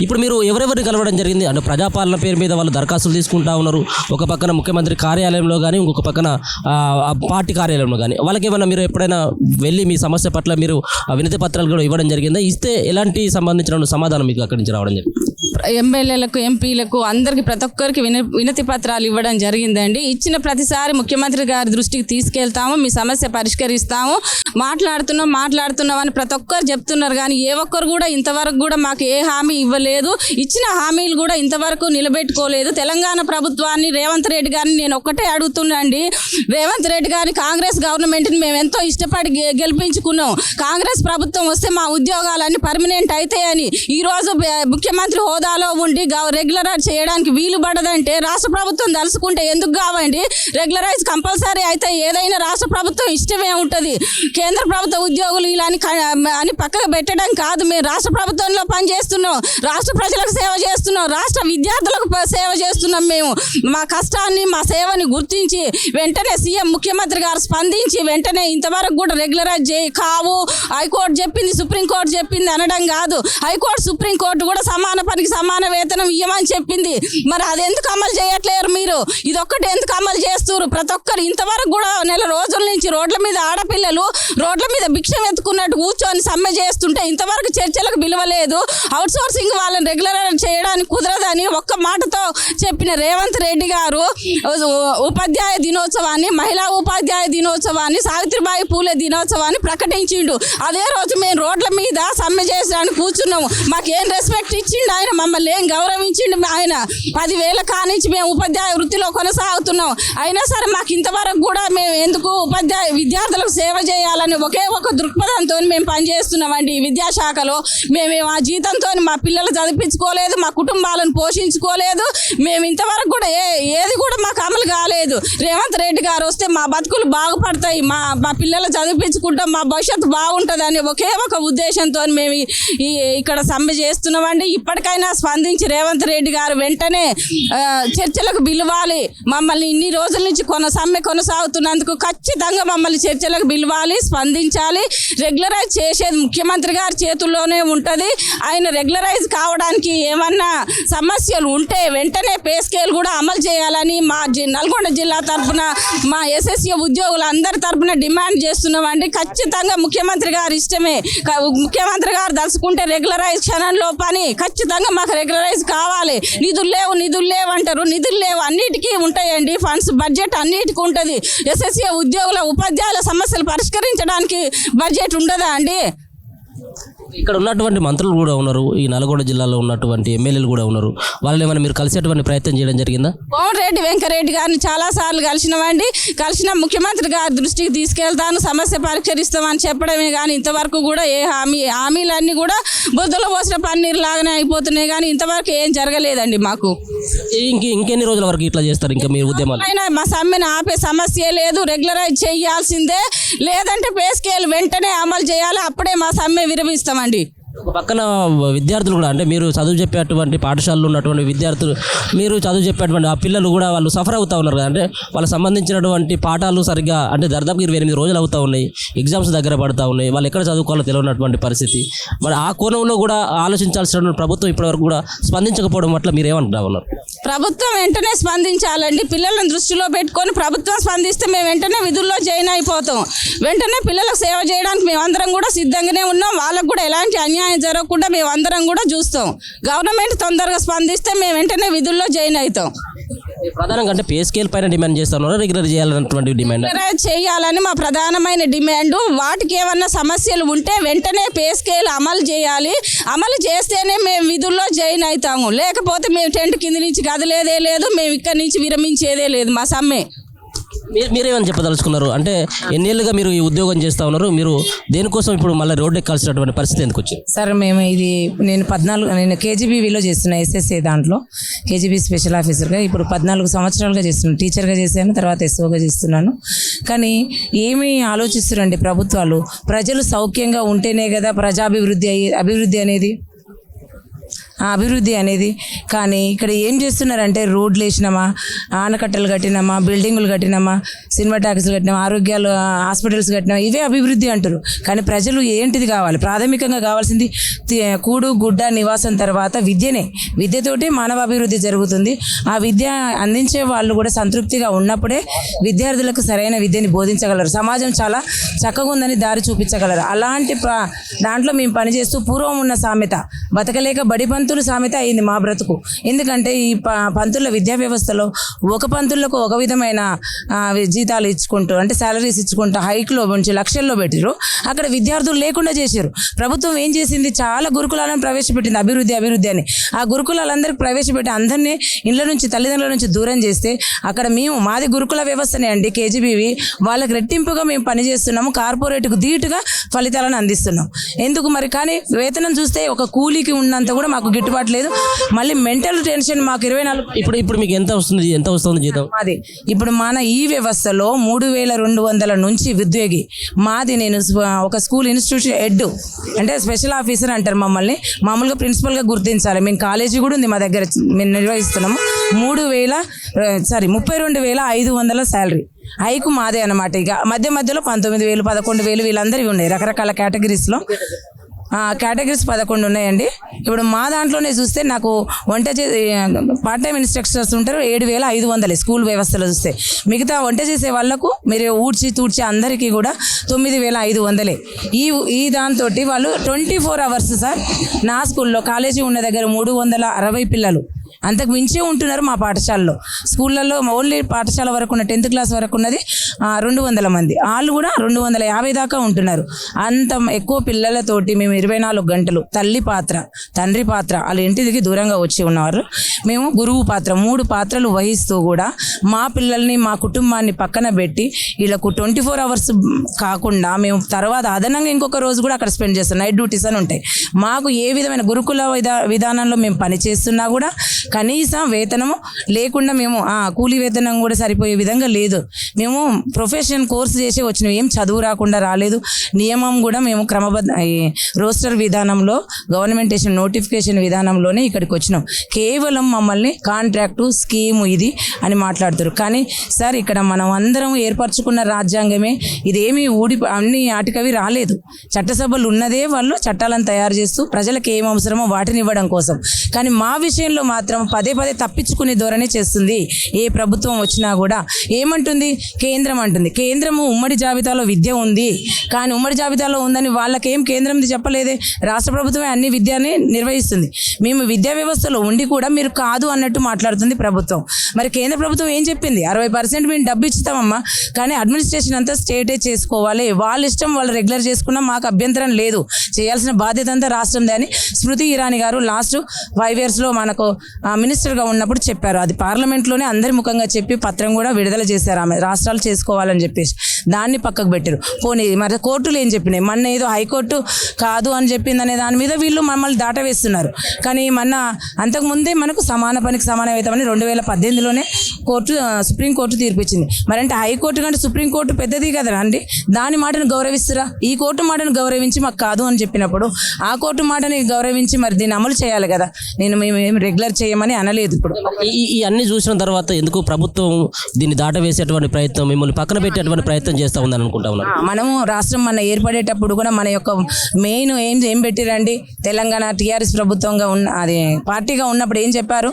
ఇప్పుడు మీరు ఎవరెవరిని కలవడం జరిగింది? అంటే ప్రజాపాలన పేరు మీద వాళ్ళు దరఖాస్తులు తీసుకుంటా ఉన్నారు. ఒక పక్కన ముఖ్యమంత్రి కార్యాలయంలో కానీ, ఇంకొక పక్కన పార్టీ కార్యాలయంలో కానీ. వాళ్ళకి ఏమన్నా మీరు ఎప్పుడైనా వెళ్ళి మీ సమస్య పట్ల మీరు వినతి పత్రాలు కూడా ఇవ్వడం జరిగిందా? ఇస్తే ఎలాంటి సంబంధించిన సమాధానం మీకు అక్కడి నుంచి రావడం జరిగింది? ఎమ్మెల్యేలకు, ఎంపీలకు అందరికి ప్రతి ఒక్కరికి వినతి పత్రాలు ఇవ్వడం జరిగిందండి. ఇచ్చిన ప్రతిసారి ముఖ్యమంత్రి గారి దృష్టికి తీసుకెళ్తాము, మీ సమస్య పరిష్కరిస్తాము, మాట్లాడుతున్నాం అని ప్రతి ఒక్కరు చెప్తున్నారు. కానీ ఏ ఒక్కరు కూడా ఇంతవరకు కూడా మాకు ఏ హామీ ఇవ్వలేదు. ఇచ్చిన హామీలు కూడా ఇంతవరకు నిలబెట్టుకోలేదు. తెలంగాణ ప్రభుత్వాన్ని, రేవంత్ రెడ్డి గారిని నేను ఒక్కటే అడుగుతున్నాండి. రేవంత్ రెడ్డి గారిని, కాంగ్రెస్ గవర్నమెంట్ని మేము ఎంతో ఇష్టపడి గెలిపించుకున్నాం. కాంగ్రెస్ ప్రభుత్వం వస్తే మా ఉద్యోగాలన్నీ పర్మనెంట్ అవుతాయని ఈరోజు ముఖ్యమంత్రి హోదాలో ఉండి రెగ్యులరైజ్ చేయడానికి వీలు పడదంటే రాష్ట్ర ప్రభుత్వం తలుసుకుంటే ఎందుకు కావండి? రెగ్యులరైజ్ కంపల్సరీ అయితే ఏదైనా రాష్ట్ర ప్రభుత్వం ఇష్టమే ఉంటుంది. కేంద్ర ప్రభుత్వ ఉద్యోగులు ఇలా అని పక్కకు పెట్టడం కాదు. మేము రాష్ట్ర ప్రభుత్వంలో పనిచేస్తున్నాం, రాష్ట్ర ప్రజలకు సేవ చేస్తున్నాం, రాష్ట్ర విద్యార్థులకు సేవ చేస్తున్నాం. మేము మా కష్టాన్ని, మా సేవని గుర్తించి వెంటనే సీఎం ముఖ్యమంత్రి గారు స్పందించి వెంటనే ఇంతవరకు కూడా రెగ్యులరైజ్ కావు, హైకోర్టు చెప్పింది, సుప్రీంకోర్టు చెప్పింది అనడం కాదు. హైకోర్టు, సుప్రీంకోర్టు కూడా సమాన పనికి సమాన వేతనం ఇవ్వమని చెప్పింది. మరి అది ఎందుకు అమలు చేయట్లేరు మీరు? ఇది ఒక్కటి ఎందుకు అమలు చేస్తున్నారు? ప్రతి ఒక్కరు ఇంతవరకు కూడా నెల రోజుల నుంచి రోడ్ల మీద ఆడపిల్లలు రోడ్ల మీద భిక్షం ఎత్తుకున్నట్టు కూర్చొని సమ్మె చేస్తుంటే ఇంతవరకు చర్చలకు విలువలేదు. అవుట్ సోర్సింగ్ వాళ్ళని రెగ్యులరైజ్ చేయడానికి కుదరదని ఒక్క మాటతో చెప్పిన రేవంత్ రెడ్డి గారు ఉపాధ్యాయ దినోత్సవాన్ని, మహిళా ఉపాధ్యాయ దినోత్సవాన్ని, సావిత్రిబాయి పూలే దినోత్సవాన్ని ప్రకటించిండు. అదే రోజు మేము రోడ్ల మీద సమ్మె చేసడానికి కూర్చున్నాము. మాకేం రెస్పెక్ట్ ఇచ్చిండు ఆయన? మమ్మల్ని ఏం గౌరవించిండు ఆయన? 10,000 కానించి మేము ఉపాధ్యాయ వృత్తిలో కొనసాగుతున్నాం. అయినా సరే మాకు ఇంతవరకు కూడా మేము ఎందుకు విద్యార్థులకు సేవ చేయాలని ఒకే ఒక దృక్పథంతో మేము పనిచేస్తున్నామండి. ఈ విద్యాశాఖలో మేము ఆ జీతంతో మా పిల్లలు చదివించుకోలేదు, మా కుటుంబాలను పోషించుకోలేదు. మేము ఇంతవరకు కూడా ఏది కూడా మాకు అమలు కాలేదు. రేవంత్ రెడ్డి గారు వస్తే మా బతుకులు బాగుపడతాయి, మా పిల్లలు చదివించుకుంటాం, మా భవిష్యత్తు బాగుంటుంది అని ఒకే ఒక ఉద్దేశంతో మేము ఇక్కడ సమ్మె చేస్తున్నామండి. ఇప్పటికైనా స్పందించి రేవంత్ రెడ్డి గారు వెంటనే చర్చలకు పిలవాలి. మమ్మల్ని ఇన్ని రోజుల నుంచి సమ్మె కొనసాగుతున్నందుకు ఖచ్చితంగా మమ్మల్ని చర్చలకు పిలవాలి, స్పందించాలి. రెగ్యులరైజ్ చేసేది ముఖ్యమంత్రి గారి చేతుల్లోనే ఉంటుంది. ఆయన రెగ్యులరైజ్ కావడానికి ఏమన్నా సమస్యలు ఉంటే వెంటనే పే స్కేల్ కూడా అమలు చేయాలని మా నల్గొండ జిల్లా తరఫున, మా ఎస్ఎస్సీ ఉద్యోగులందరి తరఫున డిమాండ్ చేస్తున్నామండి. ఖచ్చితంగా ముఖ్యమంత్రి గారు ఇష్టమే. ముఖ్యమంత్రి గారు దలుచుకుంటే రెగ్యులరైజ్ క్షణంలో పని. ఖచ్చితంగా మాకు రెగ్యులరైజ్ కావాలి. నిధులు లేవు అంటారు. నిధులు లేవు, అన్నిటికీ ఉంటాయండి ఫండ్స్, బడ్జెట్ అన్నిటికీ ఉంటుంది. ఎస్ఎస్సీ ఉద్యోగుల, ఉపాధ్యాయుల సమస్యలు పరిష్కరించడానికి బడ్జెట్ ఉండదా అండి? ఇక్కడ ఉన్నటువంటి మంత్రులు కూడా ఉన్నారు, ఈ నల్గొండ జిల్లాలో ఉన్నటువంటి ఎమ్మెల్యేలు కూడా ఉన్నారు. వాళ్ళని ఏమైనా మీరు కలిసేటువంటి ప్రయత్నం చేయడం జరిగిందా? కోమటిరెడ్డి వెంకరెడ్డి గారిని చాలాసార్లు కలిసిన ముఖ్యమంత్రి గారి దృష్టికి తీసుకెళ్తాను, సమస్య పరిష్కరిస్తామని చెప్పడమే కానీ ఇంతవరకు కూడా ఏ హామీలన్నీ కూడా బుద్ధలో పోసిన పన్నీరు లాగానే అయిపోతున్నాయి. కానీ ఇంతవరకు ఏం జరగలేదండి మాకు. ఇంకెన్ని రోజుల వరకు ఇట్లా చేస్తారు? ఇంకా మీరు ఉద్యమాలు అయినా మా సమ్మెను ఆపే సమస్య లేదు. రెగ్యులరైజ్ చేయాల్సిందే, లేదంటే పే స్కేల్ వెంటనే అమలు చేయాలి. అప్పుడే మా సమ్మె విరమిస్తామండి. ఒక పక్కన విద్యార్థులు కూడా, అంటే మీరు చదువు చెప్పేటువంటి పాఠశాలలో ఉన్నటువంటి విద్యార్థులు, మీరు చదువు చెప్పేటువంటి ఆ పిల్లలు కూడా వాళ్ళు సఫర్ అవుతూ ఉన్నారు కదా. అంటే వాళ్ళకి సంబంధించినటువంటి పాఠాలు సరిగ్గా, అంటే దాదాపు 28 రోజులు అవుతూ ఉన్నాయి, ఎగ్జామ్స్ దగ్గర పడుతూ ఉన్నాయి, వాళ్ళు ఎక్కడ చదువుకోవాలో తెలియనటువంటి పరిస్థితి. మరి ఆ కోణంలో కూడా ఆలోచించాల్సిన ప్రభుత్వం ఇప్పటివరకు కూడా స్పందించకపోవడం పట్ల మీరు ఏమంటా ఉన్నారు? ప్రభుత్వం వెంటనే స్పందించాలండి. పిల్లలను దృష్టిలో పెట్టుకొని ప్రభుత్వం స్పందిస్తే మేము వెంటనే విధుల్లో జాయిన్ అయిపోతాం. వెంటనే పిల్లలకు సేవ చేయడానికి మేమందరం కూడా సిద్ధంగానే ఉన్నాం. వాళ్ళకు కూడా ఎలాంటి అన్యాయం జరగకుండా మేమందరం కూడా చూస్తాం. గవర్నమెంట్ తొందరగా స్పందిస్తే మేము వెంటనే విధుల్లో జాయిన్ అవుతాం. ప్రధానంగా అంటే పే స్కేల్ పైన డిమాండ్ చేస్తున్నారు, రెగ్యులర్ చేయాలన్నటువంటి డిమాండ్ చేయాలని మా ప్రధానమైన డిమాండ్. వాటికి ఏమన్నా సమస్యలు ఉంటే వెంటనే పే స్కేల్ అమలు చేయాలి. అమలు చేస్తేనే మేము విధుల్లో జాయిన్ అవుతాము. లేకపోతే మేము టెంట్ కింద నుంచి కదిలేదే లేదు, మేము ఇక్కడి నుంచి విరమించేదే లేదు మా సమ్మె. మీరేమని చెప్పదలుచుకున్నారు? అంటే ఎన్నేళ్ళుగా మీరు ఈ ఉద్యోగం చేస్తూ ఉన్నారు, మీరు దేనికోసం ఇప్పుడు మళ్ళీ రోడ్డు ఎక్కాల్సినటువంటి పరిస్థితి ఎందుకు వచ్చింది? సార్ నేను 14 కేజీబీవీలో చేస్తున్నా, ఎస్ఎస్ఏ దాంట్లో కేజీబీ స్పెషల్ ఆఫీసర్గా. ఇప్పుడు 14 సంవత్సరాలుగా చేస్తున్నాను. టీచర్గా చేశాను, తర్వాత ఎస్ఓగా చేస్తున్నాను. కానీ ఏమి ఆలోచిస్తున్నారండి ప్రభుత్వాలు? ప్రజలు సౌఖ్యంగా ఉంటేనే కదా అభివృద్ధి అనేది. ఆ అభివృద్ధి అనేది. కానీ ఇక్కడ ఏం చేస్తున్నారంటే రోడ్లు వేసినామా, ఆనకట్టలు కట్టినామా, బిల్డింగులు కట్టినామా, సినిమా టాకీస్ కట్టినామా, ఆరోగ్యాలు హాస్పిటల్స్ కట్టినామా, ఇవే అభివృద్ధి అంటారు. కానీ ప్రజలు ఏంటిది కావాలి? ప్రాథమికంగా కావాల్సింది కూడు గుడ్డ నివాసం, తర్వాత విద్యనే. విద్యతోటి మానవ అభివృద్ధి జరుగుతుంది. ఆ విద్య అందించే వాళ్ళు కూడా సంతృప్తిగా ఉన్నప్పుడే విద్యార్థులకు సరైన విద్యని బోధించగలరు. సమాజం చాలా చక్కగా ఉందని దారి చూపించగలరు. అలాంటి దాంట్లో మేము పనిచేస్తూ పూర్వం ఉన్న సామెత బతకలేక బడి పంతులు సామెత అయింది మా బ్రతుకు. ఎందుకంటే ఈ పంతుల విద్యా వ్యవస్థలో ఒక పంతులకు ఒక విధమైన జీతాలు ఇచ్చుకుంటూ, అంటే శాలరీస్ ఇచ్చుకుంటూ హైక్లో ఉంచి లక్షల్లో పెట్టారు. అక్కడ విద్యార్థులు లేకుండా చేశారు. ప్రభుత్వం ఏం చేసింది? చాలా గురుకులాలను ప్రవేశపెట్టింది, అభివృద్ధి అని. ఆ గురుకులాలందరికీ ప్రవేశపెట్టి అందరినీ ఇళ్ళ నుంచి, తల్లిదండ్రుల నుంచి దూరం చేస్తే అక్కడ మాది గురుకుల వ్యవస్థనే అండి, కేజీబీవి. వాళ్ళకి రెట్టింపుగా మేము పనిచేస్తున్నాము, కార్పొరేట్కు ధీటుగా ఫలితాలను అందిస్తున్నాం. ఎందుకు మరి? కానీ వేతనం చూస్తే ఒక కూలీకి ఉన్నంత కూడా మాకు గిట్టుబాటు లేదు. మళ్ళీ మెంటల్ టెన్షన్ మాకు 24. ఇప్పుడు మీకు ఎంత వస్తుంది జీతం? మాది ఇప్పుడు మన ఈ వ్యవస్థలో 3200 నుంచి ఉద్యోగి మాది. నేను ఒక స్కూల్ ఇన్స్టిట్యూషన్ హెడ్, అంటే స్పెషల్ ఆఫీసర్ అంటారు మమ్మల్ని. మామూలుగా ప్రిన్సిపల్గా గుర్తించాలి. మేము కాలేజీ కూడా ఉంది మా దగ్గర, మేము నిర్వహిస్తున్నాము. 32,500 శాలరీ హైకు మాదే అన్నమాట. ఇక మధ్యలో 19,000, 11,000 వీళ్ళందరివి ఉన్నాయి. రకరకాల కేటగిరీస్లో కేటగిరీస్ 11 ఉన్నాయండి. ఇప్పుడు మా దాంట్లోనే చూస్తే నాకు వంట పార్ట్ టైం ఇన్స్ట్రక్టర్స్ ఉంటారు 7,500 స్కూల్ వ్యవస్థలో చూస్తే. మిగతా వంట చేసే వాళ్ళకు మీరు తూడ్చి అందరికీ కూడా 9,500. ఈ దాంతో వాళ్ళు 24 అవర్స్ సార్. నా స్కూల్లో కాలేజీ ఉన్న దగ్గర 360 పిల్లలు అంతకు మించే ఉంటున్నారు మా పాఠశాలలో. స్కూళ్ళల్లో ఓన్లీ పాఠశాల వరకు ఉన్న 10th క్లాస్ వరకు ఉన్నది 200 మంది. వాళ్ళు కూడా 250 దాకా ఉంటున్నారు. అంత ఎక్కువ పిల్లలతోటి మేము 24 గంటలు తల్లి పాత్ర, తండ్రి పాత్ర, వాళ్ళ ఇంటికి దూరంగా వచ్చి ఉన్నవారు. మేము గురువు పాత్ర, 3 పాత్రలు వహిస్తూ కూడా మా పిల్లల్ని, మా కుటుంబాన్ని పక్కన పెట్టి వీళ్ళకు 24 అవర్స్ కాకుండా మేము తర్వాత అదనంగా ఇంకొక రోజు కూడా అక్కడ స్పెండ్ చేస్తాం. నైట్ డ్యూటీస్ అని ఉంటాయి మాకు. ఏ విధమైన గురుకుల విధానంలో మేము పనిచేస్తున్నా కూడా కనీసం వేతనము లేకుండా మేము కూలీ వేతనం కూడా సరిపోయే విధంగా లేదు. మేము ప్రొఫెషన్ కోర్స్ చేసి వచ్చినాం, ఏం చదువు రాకుండా రాలేదు. నియమం కూడా మేము రోస్టర్ విధానంలో, గవర్నమెంటేషన్ నోటిఫికేషన్ విధానంలోనే ఇక్కడికి వచ్చినాం. కేవలం మమ్మల్ని కాంట్రాక్టు స్కీము ఇది అని మాట్లాడుతారు. కానీ సార్ ఇక్కడ మనం అందరం ఏర్పరచుకున్న రాజ్యాంగమే. ఇదేమీ అన్ని ఆటికవి రాలేదు. చట్టసభలు ఉన్నదే వాళ్ళు చట్టాలను తయారు చేస్తూ ప్రజలకు ఏం అవసరమో వాటిని ఇవ్వడం కోసం. కానీ మా విషయంలో మాత్రం పదే తప్పించుకునే ధోరణి చేస్తుంది. ఏ ప్రభుత్వం వచ్చినా కూడా ఏమంటుంది? కేంద్రం అంటుంది. కేంద్రము ఉమ్మడి జాబితాలో విద్య ఉంది, కానీ ఉమ్మడి జాబితాలో ఉందని వాళ్ళకేం కేంద్రంది చెప్పలేదే. రాష్ట్ర ప్రభుత్వమే అన్ని విద్యని నిర్వహిస్తుంది. మేము విద్యా వ్యవస్థలో ఉండి కూడా మీరు కాదు అన్నట్టు మాట్లాడుతుంది ప్రభుత్వం. మరి కేంద్ర ప్రభుత్వం ఏం చెప్పింది? 60% మేము డబ్బు ఇస్తామమ్మా, కానీ అడ్మినిస్ట్రేషన్ అంతా స్టేటే చేసుకోవాలి. వాళ్ళ ఇష్టం, వాళ్ళు రెగ్యులర్ చేసుకున్నా మాకు అభ్యంతరం లేదు. చేయాల్సిన బాధ్యత అంతా రాష్ట్రందే అని స్మృతి ఇరానీ గారు లాస్ట్ 5 yearsలో మనకు మినిస్టర్గా ఉన్నప్పుడు చెప్పారు. అది పార్లమెంట్లోనే అందరి ముఖంగా చెప్పి పత్రం కూడా విడుదల చేశారు. ఆమె రాష్ట్రాలు చేసుకోవాలని చెప్పేసి దాన్ని పక్కకు పెట్టారు. పోనీ మరి కోర్టులు ఏం చెప్పినాయి? మొన్న ఏదో హైకోర్టు కాదు అని చెప్పింది అనే దాని మీద వీళ్ళు మమ్మల్ని దాట వేస్తున్నారు. కానీ మొన్న అంతకుముందే మనకు సమాన పనికి సమాన వేతమని 2018లోనే సుప్రీంకోర్టు తీర్పిచ్చింది. మరి అంటే హైకోర్టు కంటే సుప్రీంకోర్టు పెద్దది కదా అండి. దాని మాటను గౌరవిస్తురా? ఈ కోర్టు మాటను గౌరవించి మాకు కాదు అని చెప్పినప్పుడు ఆ కోర్టు మాటని గౌరవించి మరి దీన్ని అమలు చేయాలి కదా. మేము రెగ్యులర్ చేయమని అనలేదు. ఇప్పుడు ఈ అన్ని చూసిన తర్వాత ఎందుకు ప్రభుత్వం దీన్ని దాటవేసేటువంటి ప్రయత్నం, మిమ్మల్ని పక్కన పెట్టేటువంటి ప్రయత్నం చేస్తూ ఉందని అనుకుంటా ఉన్నాను. మనము రాష్ట్రం మన ఏర్పడేటప్పుడు కూడా మన యొక్క మెయిన్ ఏం పెట్టిరండి? తెలంగాణ టీఆర్ఎస్ ప్రభుత్వంగా అది పార్టీగా ఉన్నప్పుడు ఏం చెప్పారు?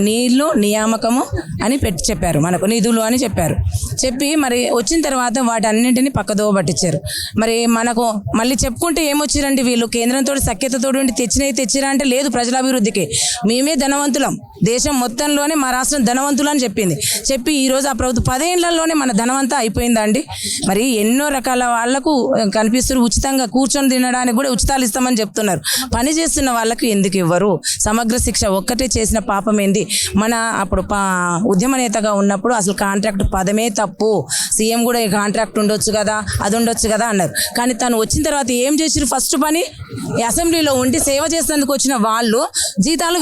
నీళ్లు నియామకము అని చెప్పారు, మనకు నిధులు అని చెప్పారు. చెప్పి మరి వచ్చిన తర్వాత వాటన్నింటినీ పక్కదోవ పట్టించారు. మరి మనకు మళ్ళీ చెప్పుకుంటే ఏమొచ్చిరండి వీళ్ళు? కేంద్రంతో సఖ్యతతో తెచ్చిరా అంటే లేదు. ప్రజలాభివృద్ధికి మేమే ధనవంతులం, దేశం మొత్తంలోనే మా రాష్ట్రం ధనవంతులు అని చెప్పి ఈరోజు ఆ ప్రభుత్వం 10 ఏళ్లలోనే మన ధనవంతా అయిపోయిందా అండి? మరి ఎన్నో రకాల వాళ్లకు కనిపిస్తున్నారు. ఉచితంగా కూర్చొని తినడానికి కూడా ఉచితాలు ఇస్తామని చెప్తున్నారు. పని చేస్తున్న వాళ్ళకి ఎందుకు ఇవ్వరు? సమగ్ర శిక్ష ఒక్కటే చేసిన పాపం ఏంది? మన అప్పుడు ఉద్యమ నేతగా ఉన్నప్పుడు అసలు కాంట్రాక్ట్ పదమే తప్పు. సీఎం కూడా ఈ కాంట్రాక్ట్ ఉండొచ్చు కదా, అది ఉండొచ్చు కదా అన్నారు. కానీ తను వచ్చిన తర్వాత ఏం చేసిరు? ఫస్ట్ పని అసెంబ్లీలో ఉండి సేవ చేసేందుకు వచ్చిన వాళ్ళు జీతాలు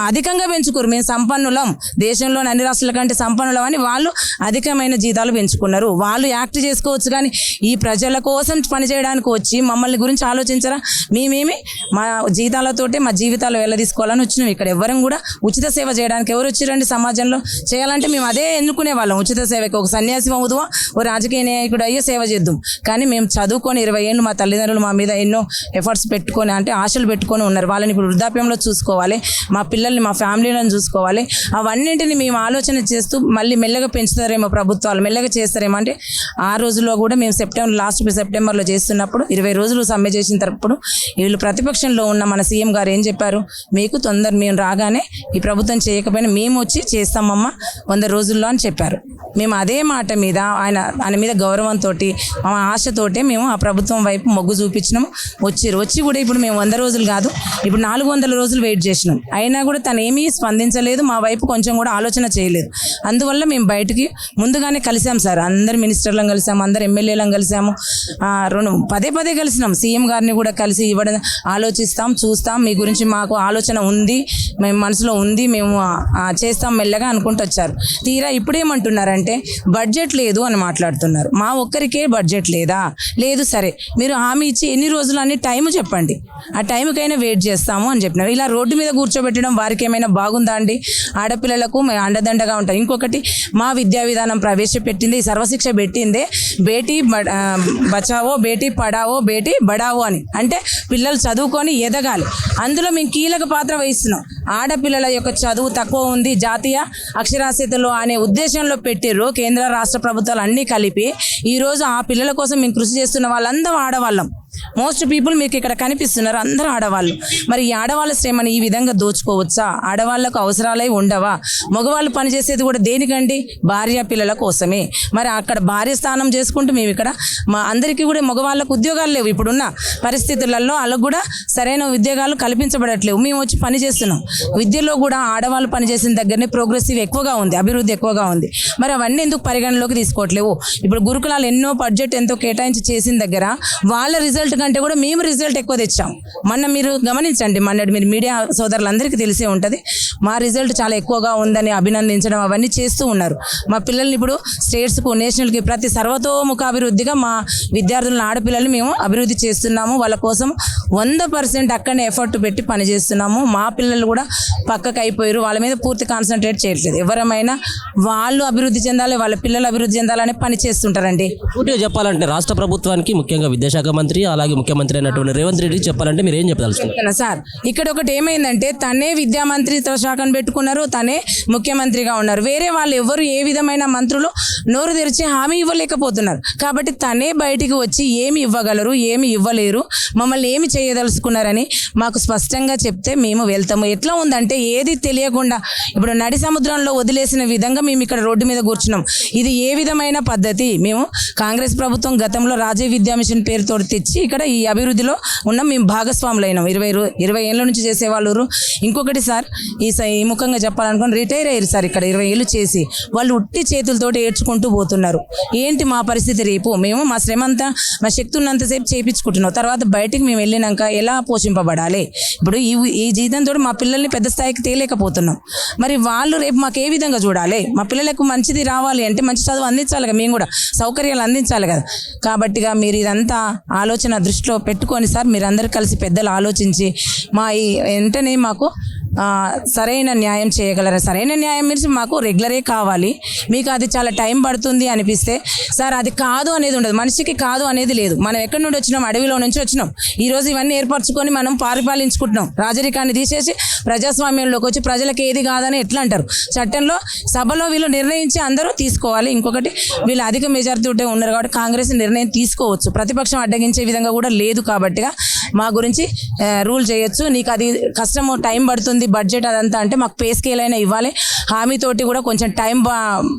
అధికంగా పెంచుకున్నారు. పెంచుకోరు, మేము సంపన్నులం, దేశంలోని అన్ని రాష్ట్రాల కంటే సంపన్నులం అని వాళ్ళు అధికమైన జీతాలు పెంచుకున్నారు. వాళ్ళు యాక్ట్ చేసుకోవచ్చు, కానీ ఈ ప్రజల కోసం పనిచేయడానికి వచ్చి మమ్మల్ని గురించి ఆలోచించరా? మేమేమి మా జీతాలతోటే మా జీవితాలు వెళ్ళదీసుకోవాలని వచ్చినాం. ఇక్కడ ఎవరం కూడా ఉచిత సేవ చేయడానికి ఎవరు వచ్చిరండి? సమాజంలో చేయాలంటే మేము అదే ఎన్నుకునే వాళ్ళం. ఉచిత సేవకి ఒక సన్యాసి అవుదువా, ఓ రాజకీయ నాయకుడు అయ్యే సేవ చేద్దాం. కానీ మేము చదువుకొని 20 ఏళ్ళు మా తల్లిదండ్రులు మా మీద ఎన్నో ఎఫర్ట్స్ పెట్టుకొని, అంటే ఆశలు పెట్టుకొని ఉన్నారు. వాళ్ళని ఇప్పుడు వృద్ధాప్యంలో చూసుకోవాలి, మా పిల్లల్ని మా ఫ్యామిలీలను చూసుకోవాలి. అవన్నింటిని మేము ఆలోచన చేస్తూ మళ్ళీ మెల్లగా పెంచుతారేమో ప్రభుత్వాలు, మెల్లగా చేస్తారేమో అంటే ఆ రోజుల్లో కూడా మేము సెప్టెంబర్లో చేస్తున్నప్పుడు 20 రోజులు సమ్మె చేసిన తరప్పుడు వీళ్ళు ప్రతిపక్షంలో ఉన్న మన సీఎం గారు ఏం చెప్పారు? మీకు మేము రాగానే ఈ ప్రభుత్వం చేయకపోయినా మేము వచ్చి చేస్తామమ్మా 100 రోజుల్లో అని చెప్పారు. మేము అదే మాట మీద ఆయన మీద గౌరవంతో మా ఆశతోటే మేము ఆ ప్రభుత్వం వైపు మొగ్గు చూపించినాము. వచ్చి కూడా ఇప్పుడు మేము 100 రోజులు కాదు, ఇప్పుడు 400 రోజులు వెయిట్ చేసినాం. అయినా కూడా తను ఏమీ స్పందించలేదు, మా వైపు కొంచెం కూడా ఆలోచన చేయలేదు. అందువల్ల మేము బయటికి ముందుగానే కలిసాం సార్, అందరు మినిస్టర్లను కలిసాము, అందరు ఎమ్మెల్యేలను కలిసాము, పదే కలిసినాం. సీఎం గారిని కూడా కలిసి ఇవ్వడం ఆలోచిస్తాం, చూస్తాం, మీ గురించి మాకు ఆలోచన ఉంది, మేము మనసులో ఉంది, మేము చేస్తాం మెల్లగా అనుకుంటూ వచ్చారు. తీరా ఇప్పుడేమంటున్నారంటే బడ్జెట్ లేదు అని మాట్లాడుతున్నారు. మా ఒక్కరికే బడ్జెట్ లేదా? లేదు, సరే మీరు హామీ ఇచ్చి ఎన్ని రోజులు అని టైం చెప్పండి, ఆ టైంకైనా వెయిట్ చేస్తాము అని చెప్పినారు. ఇలా రోడ్డు మీద కూర్చోబెట్టడం వారికి ఏమైనా బాగుందా అండి? ఆడపిల్లలకు మేము అండదండగా ఉంటాం. ఇంకొకటి, మా విద్యా విధానం ప్రవేశపెట్టింది, సర్వశిక్ష పెట్టిందే బేటీ బచావో, బేటీ పడావో, బేటీ బడావో అని. అంటే పిల్లలు చదువుకొని ఎదగాలి, అందులో మేము కీలక పాత్ర వహిస్తున్నాం. ఆడపిల్లల యొక్క చదువు తక్కువ ఉంది, జాతీయ అక్షరాస్యతలో అనే ఉద్దేశంలో పెట్టిర్రు కేంద్ర రాష్ట్ర ప్రభుత్వాలు అన్నీ కలిపి. ఈరోజు ఆ పిల్లల కోసం మేము కృషి చేస్తున్న వాళ్ళందరూ ఆడవాళ్ళం. మోస్ట్ పీపుల్ మీకు ఇక్కడ కనిపిస్తున్నారు, అందరూ ఆడవాళ్ళు. మరి ఈ ఆడవాళ్ళ శ్రమని ఈ విధంగా దోచుకోవచ్చా? ఆడవాళ్ళకు అవసరాలే ఉండవా? మగవాళ్ళు పనిచేసేది కూడా దేనికండి? భార్య పిల్లల కోసమే. మరి అక్కడ భార్య స్థానం చేసుకుంటూ మేము ఇక్కడ మా అందరికీ కూడా మగవాళ్ళకు ఉద్యోగాలు లేవు. ఇప్పుడున్న పరిస్థితులలో వాళ్ళకు కూడా సరైన ఉద్యోగాలు కల్పించబడట్లేవు. మేము వచ్చి పని చేస్తున్నాం. విద్యలో కూడా ఆడవాళ్ళు పనిచేసిన దగ్గరనే ప్రోగ్రెసివ్ ఎక్కువగా ఉంది, అభివృద్ధి ఎక్కువగా ఉంది. మరి అవన్నీ ఎందుకు పరిగణలోకి తీసుకోవట్లేవు? ఇప్పుడు గురుకులాలు ఎన్నో బడ్జెట్ ఎంతో కేటాయించి చేసిన దగ్గర వాళ్ళ రిజల్ట్ కంటే కూడా మేము రిజల్ట్ ఎక్కువ తెచ్చాం. మీరు గమనించండి, మీరు మీడియా సోదరులందరికీ తెలిసే ఉంటుంది, మా రిజల్ట్ చాలా ఎక్కువగా ఉందని అభినందించడం అవన్నీ చేస్తూ ఉన్నారు. మా పిల్లల్ని ఇప్పుడు స్టేట్స్కు, నేషనల్కి ప్రతి సర్వతోముఖాభివృద్ధిగా మా విద్యార్థులను, ఆడపిల్లల్ని మేము అభివృద్ధి చేస్తున్నాము. వాళ్ళ కోసం 100% అక్కడనే ఎఫర్ట్ పెట్టి పనిచేస్తున్నాము. మా పిల్లలు కూడా పక్కకు అయిపోయారు, వాళ్ళ మీద పూర్తి కాన్సన్ట్రేట్ చేయట్లేదు. ఎవరమైనా వాళ్ళు అభివృద్ధి చెందాలి, వాళ్ళ పిల్లలు అభివృద్ధి చెందాలనే పని చేస్తుంటారండి. పూర్తిగా చెప్పాలంటే రాష్ట్ర ప్రభుత్వానికి, ముఖ్యంగా విద్యాశాఖ మంత్రి అలాగే ముఖ్యమంత్రి అయినటువంటి రేవంత్ రెడ్డికి చెప్పాలంటే మీరు ఏం చెప్పదలుచుకున్నారు? సార్, ఇక్కడ ఒకటి ఏమైందంటే తనే విద్యా మంత్రిత్వ శాఖను పెట్టుకున్నారు, తనే ముఖ్యమంత్రిగా ఉన్నారు. వేరే వాళ్ళు ఎవరు ఏ విధమైన మంత్రులు నోరు తెరిచి హామీ ఇవ్వలేకపోతున్నారు. కాబట్టి తనే బయటికి వచ్చి ఏమి ఇవ్వగలరు, ఏమి ఇవ్వలేరు, మమ్మల్ని ఏమి చేయదలుచుకున్నారని మాకు స్పష్టంగా చెప్తే మేము వెళ్తాము. ఎట్లా ఉందంటే ఏది తెలియకుండా ఇప్పుడు నడి సముద్రంలో వదిలేసిన విధంగా మేము ఇక్కడ రోడ్డు మీద కూర్చున్నాం. ఇది ఏ విధమైన పద్ధతి? మేము కాంగ్రెస్ ప్రభుత్వం గతంలో రాజీవ్ విద్యా మిషన్ పేరుతో తెచ్చి ఇక్కడ ఈ అభివృద్ధిలో ఉన్నాం, మేము భాగస్వాములు అయినాం. 20 ఏళ్ళ నుంచి చేసేవాళ్ళు. ఇంకొకటి సార్, ఈ ముఖంగా చెప్పాలనుకుని రిటైర్ అయ్యారు సార్. ఇక్కడ 20 ఏళ్ళు చేసి వాళ్ళు ఉట్టి చేతులతోటి ఏడ్చుకుంటూ పోతున్నారు. ఏంటి మా పరిస్థితి రేపు? మేము మా శ్రమ అంతా, మా శక్తి ఉన్నంతసేపు చేయించుకుంటున్నాం, తర్వాత బయటికి మేము వెళ్ళినాక ఎలా పోషింపబడాలి? ఇప్పుడు ఈ జీతంతో మా పిల్లల్ని పెద్ద స్థాయికి తేలేకపోతున్నాం. మరి వాళ్ళు రేపు మాకు ఏ విధంగా చూడాలి? మా పిల్లలకు మంచిది రావాలి అంటే మంచి చదువు అందించాలి కదా, మేము కూడా సౌకర్యాలు అందించాలి కదా. కాబట్టిగా మీరు ఇదంతా ఆలోచన దృష్టిలో పెట్టుకొని సార్, మీరందరూ కలిసి పెద్దలు ఆలోచించి మా ఈ వెంటనే మాకు సరైన న్యాయం చేయగలరా? సరైన న్యాయం మీన్స్ మాకు రెగ్యులరే కావాలి. మీకు అది చాలా టైం పడుతుంది అనిపిస్తే సార్, అది కాదు అనేది ఉండదు. మనిషికి కాదు అనేది లేదు. మనం ఎక్కడి నుండి వచ్చినాం? అడవిలో నుంచి వచ్చినాం. ఈరోజు ఇవన్నీ ఏర్పరచుకొని మనం పరిపాలించుకుంటున్నాం. రాజరికాన్ని తీసేసి ప్రజాస్వామ్యంలోకి వచ్చి ప్రజలకు ఏది కాదని ఎట్లా అంటారు? చట్టంలో సభలో వీళ్ళు నిర్ణయించి అందరూ తీసుకోవాలి. ఇంకొకటి, వీళ్ళు అధిక మెజారిటీ ఉంటే ఉన్నారు కాబట్టి కాంగ్రెస్ నిర్ణయం తీసుకోవచ్చు. ప్రతిపక్షం అడ్డగించే విధంగా కూడా లేదు. కాబట్టిగా మా గురించి రూల్ చేయొచ్చు. నీకు అది కష్టము, టైం పడుతుంది, బడ్జెట్ అదంతా అంటే మాకు పే స్కేల్ అయినా ఇవ్వాలి. హామీతోటి కూడా కొంచెం టైం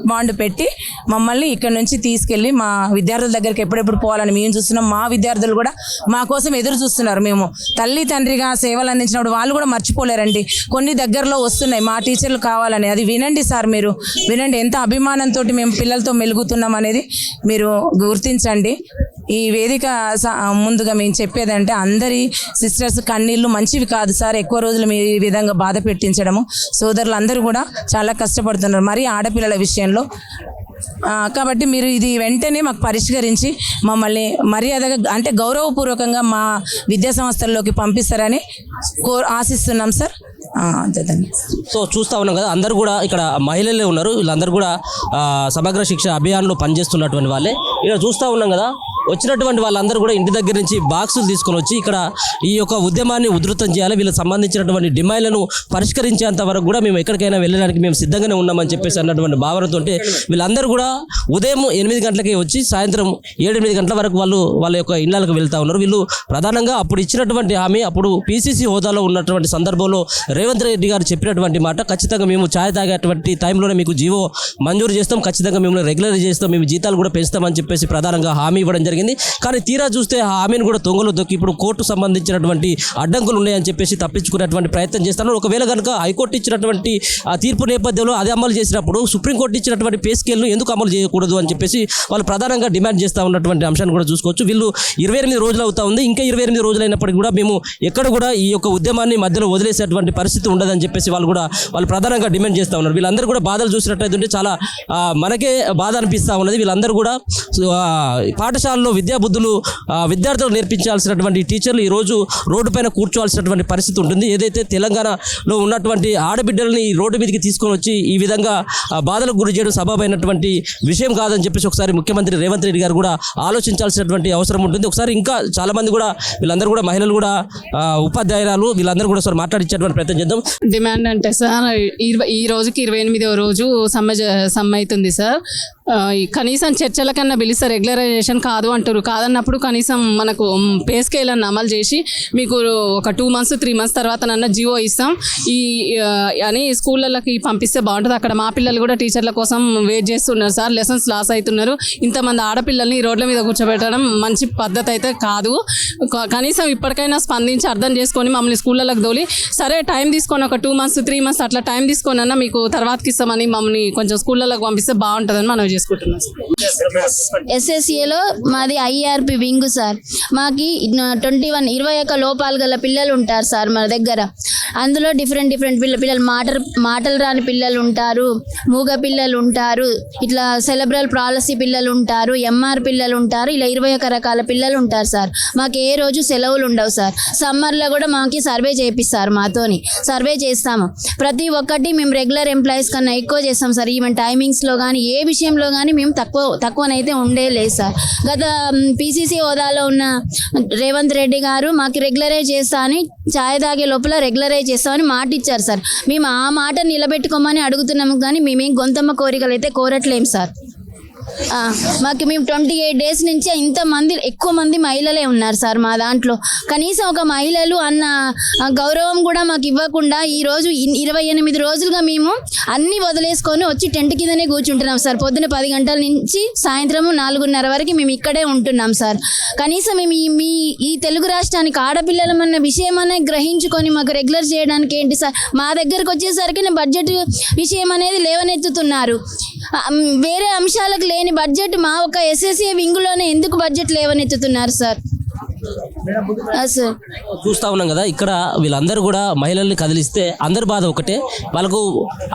బాండ్ పెట్టి మమ్మల్ని ఇక్కడ నుంచి తీసుకెళ్ళి మా విద్యార్థుల దగ్గరికి ఎప్పుడెప్పుడు పోవాలని మేము చూస్తున్నాం. మా విద్యార్థులు కూడా మా కోసం ఎదురు చూస్తున్నారు. మేము తల్లి తండ్రిగా సేవలు అందించినప్పుడు వాళ్ళు కూడా మర్చిపోలేరండి. కొన్ని దగ్గరలో వస్తున్నాయి, మా టీచర్లు కావాలని. అది వినండి సార్, మీరు వినండి. ఎంత అభిమానంతో మేము పిల్లలతో మెలుగుతున్నాం అనేది మీరు గుర్తించండి. ఈ వేదిక ముందుగా మేము చెప్పేదంటే అందరి సిస్టర్స్ కన్నీళ్ళు మంచివి కాదు సార్. ఎక్కువ రోజులు మీ ఈ విధంగా బాధ పెట్టించడము. సోదరులు అందరూ కూడా చాలా కష్టపడుతున్నారు మరి ఆడపిల్లల విషయంలో. కాబట్టి మీరు ఇది వెంటనే మాకు పరిష్కరించి మమ్మల్ని మర్యాదగా అంటే గౌరవపూర్వకంగా మా విద్యా సంస్థల్లోకి పంపిస్తారని ఆశిస్తున్నాం సార్. అంతేదండి. సో చూస్తూ ఉన్నాం కదా, అందరూ కూడా ఇక్కడ మహిళలే ఉన్నారు. వీళ్ళందరూ కూడా సమగ్ర శిక్ష అభియాన్లో పనిచేస్తున్నటువంటి వాళ్ళే. ఇక్కడ చూస్తూ ఉన్నాం కదా, వచ్చినటువంటి వాళ్ళందరూ కూడా ఇంటి దగ్గర నుంచి బాక్సులు తీసుకొని వచ్చి ఇక్కడ ఈ యొక్క ఉద్యమాన్ని ఉధృతం చేయాలి, వీళ్ళకి సంబంధించినటువంటి డిమాండ్లను పరిష్కరించేంత వరకు కూడా మేము ఎక్కడికైనా వెళ్ళడానికి మేము సిద్ధంగానే ఉన్నామని చెప్పేసి అన్నటువంటి భావనతో వీళ్ళందరూ కూడా ఉదయం 8 గంటలకే వచ్చి సాయంత్రం 7-8 గంటల వరకు వాళ్ళ యొక్క ఇళ్లకు వెళ్తూ ఉన్నారు. వీళ్ళు ప్రధానంగా అప్పుడు ఇచ్చినటువంటి హామీ, అప్పుడు పీసీసీ హోదాలో ఉన్నటువంటి సందర్భంలో రేవంత్ రెడ్డి గారు చెప్పినటువంటి మాట, ఖచ్చితంగా మేము ఛాయ్ తాగేటువంటి టైంలోనే మీకు జీవో మంజూరు చేస్తాం, ఖచ్చితంగా మేము రెగ్యులర్ చేస్తాం, మేము జీతాలు కూడా పెంచుతామని చెప్పేసి ప్రధానంగా హామీ ఇవ్వడం జరిగింది. కానీ తీరా చూస్తే ఆ హామీని కూడా తొంగలు దొక్కి ఇప్పుడు కోర్టు సంబంధించినటువంటి అడ్డంకులు ఉన్నాయని చెప్పేసి తప్పించుకునేటువంటి ప్రయత్నం చేస్తున్నారు. ఒకవేళ కనుక హైకోర్టు ఇచ్చినటువంటి ఆ తీర్పు నేపథ్యంలో అది అమలు చేసినప్పుడు సుప్రీంకోర్టు ఇచ్చినటువంటి పే స్కేల్ను ఎందుకు అమలు చేయకూడదు అని చెప్పేసి వాళ్ళు ప్రధానంగా డిమాండ్ చేస్తూ ఉన్నటువంటి అంశాన్ని కూడా చూసుకోవచ్చు. వీళ్ళు 28 రోజులు అవుతా ఉంది. ఇంకా 28 రోజులు అయినప్పటికీ కూడా మేము ఎక్కడ కూడా ఈ యొక్క ఉద్యమాన్ని మధ్యలో వదిలేసేటువంటి పరిస్థితి ఉండదని చెప్పేసి వాళ్ళు ప్రధానంగా డిమాండ్ చేస్తూ ఉన్నారు. వీళ్ళందరూ కూడా బాధలు చూసినట్టయితే చాలా మనకే బాధ అనిపిస్తూ ఉన్నది. వీళ్ళందరూ కూడా పాఠశాలలో విద్యాబుద్ధులు విద్యార్థులకు నేర్పించాల్సినటువంటి టీచర్లు ఈరోజు రోడ్డు పైన కూర్చోవాల్సినటువంటి పరిస్థితి ఉంటుంది. ఏదైతే తెలంగాణలో ఉన్నటువంటి ఆడబిడ్డలని ఈ రోడ్డు మీదకి తీసుకొని వచ్చి ఈ విధంగా బాధలకు గురి చేయడం సబబైనటువంటి విషయం కాదని చెప్పేసి ఒకసారి ముఖ్యమంత్రి రేవంత్ రెడ్డి గారు కూడా ఆలోచించాల్సినటువంటి అవసరం ఉంటుంది. ఒకసారి ఇంకా చాలా మంది కూడా వీళ్ళందరూ కూడా మహిళలు కూడా ఉపాధ్యాయురాలు వీళ్ళందరూ కూడా ఒకసారి మాట్లాడించేటువంటి ప్రయత్నం చేద్దాం. డిమాండ్ అంటే సార్ ఈ రోజుకి 28వ రోజు సమ్మె అవుతుంది సార్. కనీసం చర్చల కన్నా పిలిస్తే రెగ్యులరైజేషన్ కాదు అంటారు. కాదన్నప్పుడు కనీసం మనకు పే స్కేల్ అన్న అమలు చేసి మీకు ఒక 2 months 3 months తర్వాత నన్న జియో ఇస్తాం అని స్కూళ్ళకి పంపిస్తే బాగుంటుంది. అక్కడ మా పిల్లలు కూడా టీచర్ల కోసం వెయిట్ చేస్తున్నారు సార్. లెసన్స్ లాస్ అవుతున్నారు. ఇంతమంది ఆడపిల్లల్ని రోడ్ల మీద కూర్చోబెట్టడం మంచి పద్ధతి అయితే కాదు. కనీసం ఇప్పటికైనా స్పందించి అర్థం చేసుకొని మమ్మల్ని స్కూళ్ళకి దోలి సరే టైం తీసుకొని ఒక 2 months 3 months అట్లా టైం తీసుకొని అన్న మీకు తర్వాతకి ఇస్తామని మమ్మల్ని కొంచెం స్కూళ్ళకి పంపిస్తే బాగుంటుందని మనం చేసుకుంటున్నాం. ఎస్ఎస్ఏలో మాది ఐఆర్పి వింగ్ సార్. మాకి 21 లోపాలు గల పిల్లలు ఉంటారు సార్ మన దగ్గర. అందులో డిఫరెంట్ పిల్లలు మాటలు రాని పిల్లలు ఉంటారు, మూగ పిల్లలు ఉంటారు, ఇట్లా సెలబ్రల్ పాలసీ పిల్లలు ఉంటారు, ఎంఆర్ పిల్లలు ఉంటారు, ఇలా 21 రకాల పిల్లలు ఉంటారు సార్. మాకు ఏ రోజు సెలవులు ఉండవు సార్. సమ్మర్లో కూడా మాకు సర్వే చేపిస్తారు, మాతోని సర్వే చేస్తాము. ప్రతి ఒక్కటి మేము రెగ్యులర్ ఎంప్లాయీస్ కన్నా ఎక్కువ చేస్తాం సార్. ఈవెన్ టైమింగ్స్లో కానీ ఏ విషయంలో కానీ మేము తక్కువనైతే ఉండే లేదు సార్. గత పీసీసీ హోదాలో ఉన్న రేవంత్ రెడ్డి గారు మాకు రెగ్యులరైజ్ చేస్తా అని ఛాయ్ తాగే లోపల రెగ్యులరైజ్ చేస్తామని మాట ఇచ్చారు సార్. మేము ఆ మాట నిలబెట్టుకోమని అడుగుతున్నాము కానీ మేమేం గొంతమ్మ కోరికలు అయితే కోరట్లేము సార్. మాకు మేము 28 days నుంచి ఇంతమంది ఎక్కువ మంది మహిళలే ఉన్నారు సార్ మా దాంట్లో. కనీసం ఒక మహిళలు అన్న గౌరవం కూడా మాకు ఇవ్వకుండా ఈరోజు 28 రోజులుగా మేము అన్నీ వదిలేసుకొని వచ్చి టెంట్ కిందనే కూర్చుంటున్నాం సార్. పొద్దున 10 గంటల నుంచి సాయంత్రం 4:30 వరకు మేము ఇక్కడే ఉంటున్నాం సార్. కనీసం మేము ఈ తెలుగు రాష్ట్రానికి ఆడపిల్లలమన్న విషయం అనే గ్రహించుకొని మాకు రెగ్యులర్ చేయడానికి ఏంటి సార్. మా దగ్గరకు వచ్చేసరికి బడ్జెట్ విషయం అనేది లేవనెత్తుతున్నారు. వేరే అంశాలకు లేని బడ్జెట్ మా ఒక ఎస్ఎస్ఏ వింగులోనే ఎందుకు బడ్జెట్ లేవనెత్తుతున్నారు సార్? చూస్తూ ఉన్నాం కదా, ఇక్కడ వీళ్ళందరూ కూడా మహిళల్ని కదిలిస్తే అందరి బాధ ఒకటే. వాళ్ళకు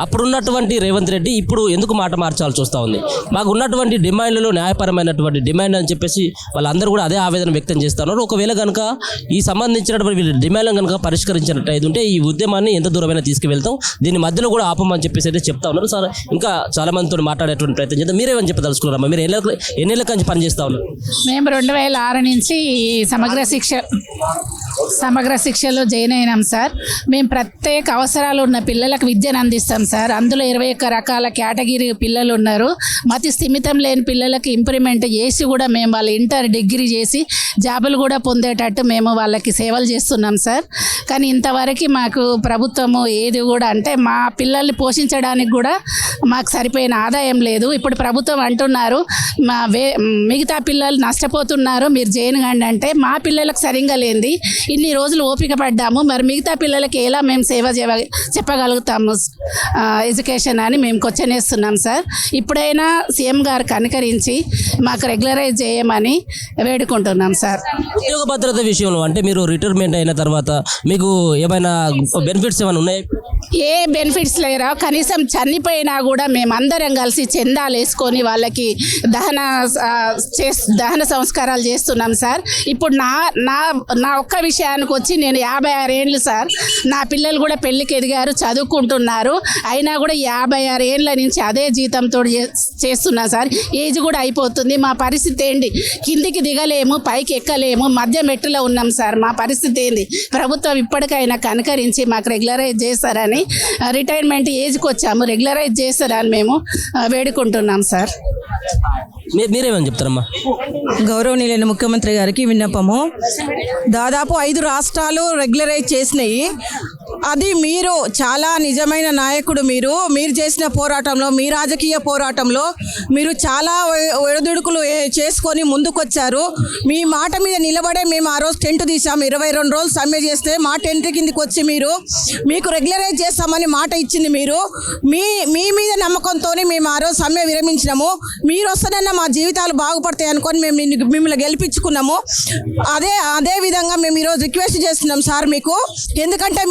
అప్పుడున్నటువంటి రేవంత్ రెడ్డి ఇప్పుడు ఎందుకు మాట మార్చాల్సి వస్తూ ఉంది. మాకు ఉన్నటువంటి డిమాండ్లలో న్యాయపరమైనటువంటి డిమాండ్ అని చెప్పేసి వాళ్ళందరూ కూడా అదే ఆవేదన వ్యక్తం చేస్తూ ఉన్నారు. ఒకవేళ కనుక ఈ సంబంధించినటువంటి వీళ్ళ డిమాండ్లను కనుక పరిష్కరించినట్టు ఉంటే ఈ ఉద్యమాన్ని ఎంత దూరమైనా తీసుకువెళ్తాం, దీని మధ్యలో కూడా ఆపమని చెప్పేసి అయితే చెప్తా ఉన్నారు సార్. ఇంకా చాలా మందితో మాట్లాడేటువంటి ప్రయత్నం చేద్దాం. మీరేమని చెప్పదలుచుకున్నారమ్మా? మీరు ఎన్నేళ్ళ నుంచి పనిచేస్తూ ఉన్నారు? మేము 2006 నుంచి సమగ్ర శిక్షలో జాయిన్ అయినాం సార్. మేము ప్రత్యేక అవసరాలు ఉన్న పిల్లలకు విద్యను అందిస్తాం సార్. అందులో 21 రకాల కేటగిరీ పిల్లలు ఉన్నారు. మతి స్థిమితం లేని పిల్లలకి ఇంప్రూవ్మెంట్ చేసి కూడా మేము వాళ్ళ ఇంటర్ డిగ్రీ చేసి జాబులు కూడా పొందేటట్టు మేము వాళ్ళకి సేవలు చేస్తున్నాం సార్. కానీ ఇంతవరకు మాకు ప్రభుత్వము ఏది కూడా అంటే మా పిల్లల్ని పోషించడానికి కూడా మాకు సరిపోయిన ఆదాయం లేదు. ఇప్పుడు ప్రభుత్వం అంటున్నారు మిగతా పిల్లలు నష్టపోతున్నారు, మీరు జాయిన్ కండి అంటే మా పిల్లలకు సరిగ్గా లేనిది ఈ ఇన్ని రోజులు ఓపిక పడ్డాము, మరి మిగతా పిల్లలకి ఎలా మేము చెప్పగలుగుతాము ఎడ్యుకేషన్ అని మేము క్వశ్చన్ వేస్తున్నాం సార్. ఇప్పుడైనా సీఎం గారు కనుకరించి మాకు రెగ్యులరైజ్ చేయమని వేడుకుంటున్నాం సార్. ఉద్యోగ భద్రత విషయంలో అంటే మీరు రిటైర్మెంట్ అయిన తర్వాత మీకు ఏమైనా బెనిఫిట్స్ ఏమైనా ఉన్నాయి? ఏ బెనిఫిట్స్ లేరా, కనీసం చనిపోయినా కూడా మేమందరం కలిసి చందాలు వేసుకొని వాళ్ళకి దహన సంస్కారాలు చేస్తున్నాం సార్. ఇప్పుడు నా ఒక్క విషయానికి వచ్చి నేను 56 ఏళ్ళు సార్. నా పిల్లలు కూడా పెళ్ళికి ఎదిగారు, చదువుకుంటున్నారు. అయినా కూడా 56 ఏళ్ళ నుంచి అదే జీతంతో చేస్తున్నా సార్. ఏజ్ కూడా అయిపోతుంది. మా పరిస్థితి ఏంటి? కిందికి దిగలేము, పైకి ఎక్కలేము, మధ్య మెట్టులో ఉన్నాం సార్. మా పరిస్థితి ఏంది? ప్రభుత్వం ఇప్పటికైనా కనుకరించి మాకు రెగ్యులరైజ్ చేస్తారని, రిటైర్మెంట్ ఏజ్కి వచ్చాము, రెగ్యులరైజ్ చేస్తారని మేము వేడుకుంటున్నాం సార్. మీరేమని చెప్తారమ్మా? గౌరవనీయులైన ముఖ్యమంత్రి గారికి విన్నపము. దాదాపు 5 రాష్ట్రాలు రెగ్యులరైజ్ చేసినాయి. అది మీరు చాలా నిజమైన నాయకుడు. మీరు చేసిన పోరాటంలో, మీ రాజకీయ పోరాటంలో మీరు చాలా ఒడిదుడుకులు చేసుకొని ముందుకొచ్చారు. మీ మాట మీద నిలబడే మేము ఆ రోజు టెంట్ తీసాము. 22 రోజులు సమ్మె చేస్తే మా టెంట్ కిందకి వచ్చి మీకు రెగ్యులరైజ్ చేస్తామని మాట ఇచ్చింది మీరు. మీ మీద నమ్మకంతోనే మేము ఆ రోజు సమ్మె విరమించినాము. మీరు వస్తానన్న మా జీవితాలు బాగుపడతాయి అనుకొని మేము మిమ్మల్ని గెలిపించుకున్నాము. అదే విధంగా మేము ఈరోజు రిక్వెస్ట్ చేస్తున్నాం సార్ మీకు. ఎందుకంటే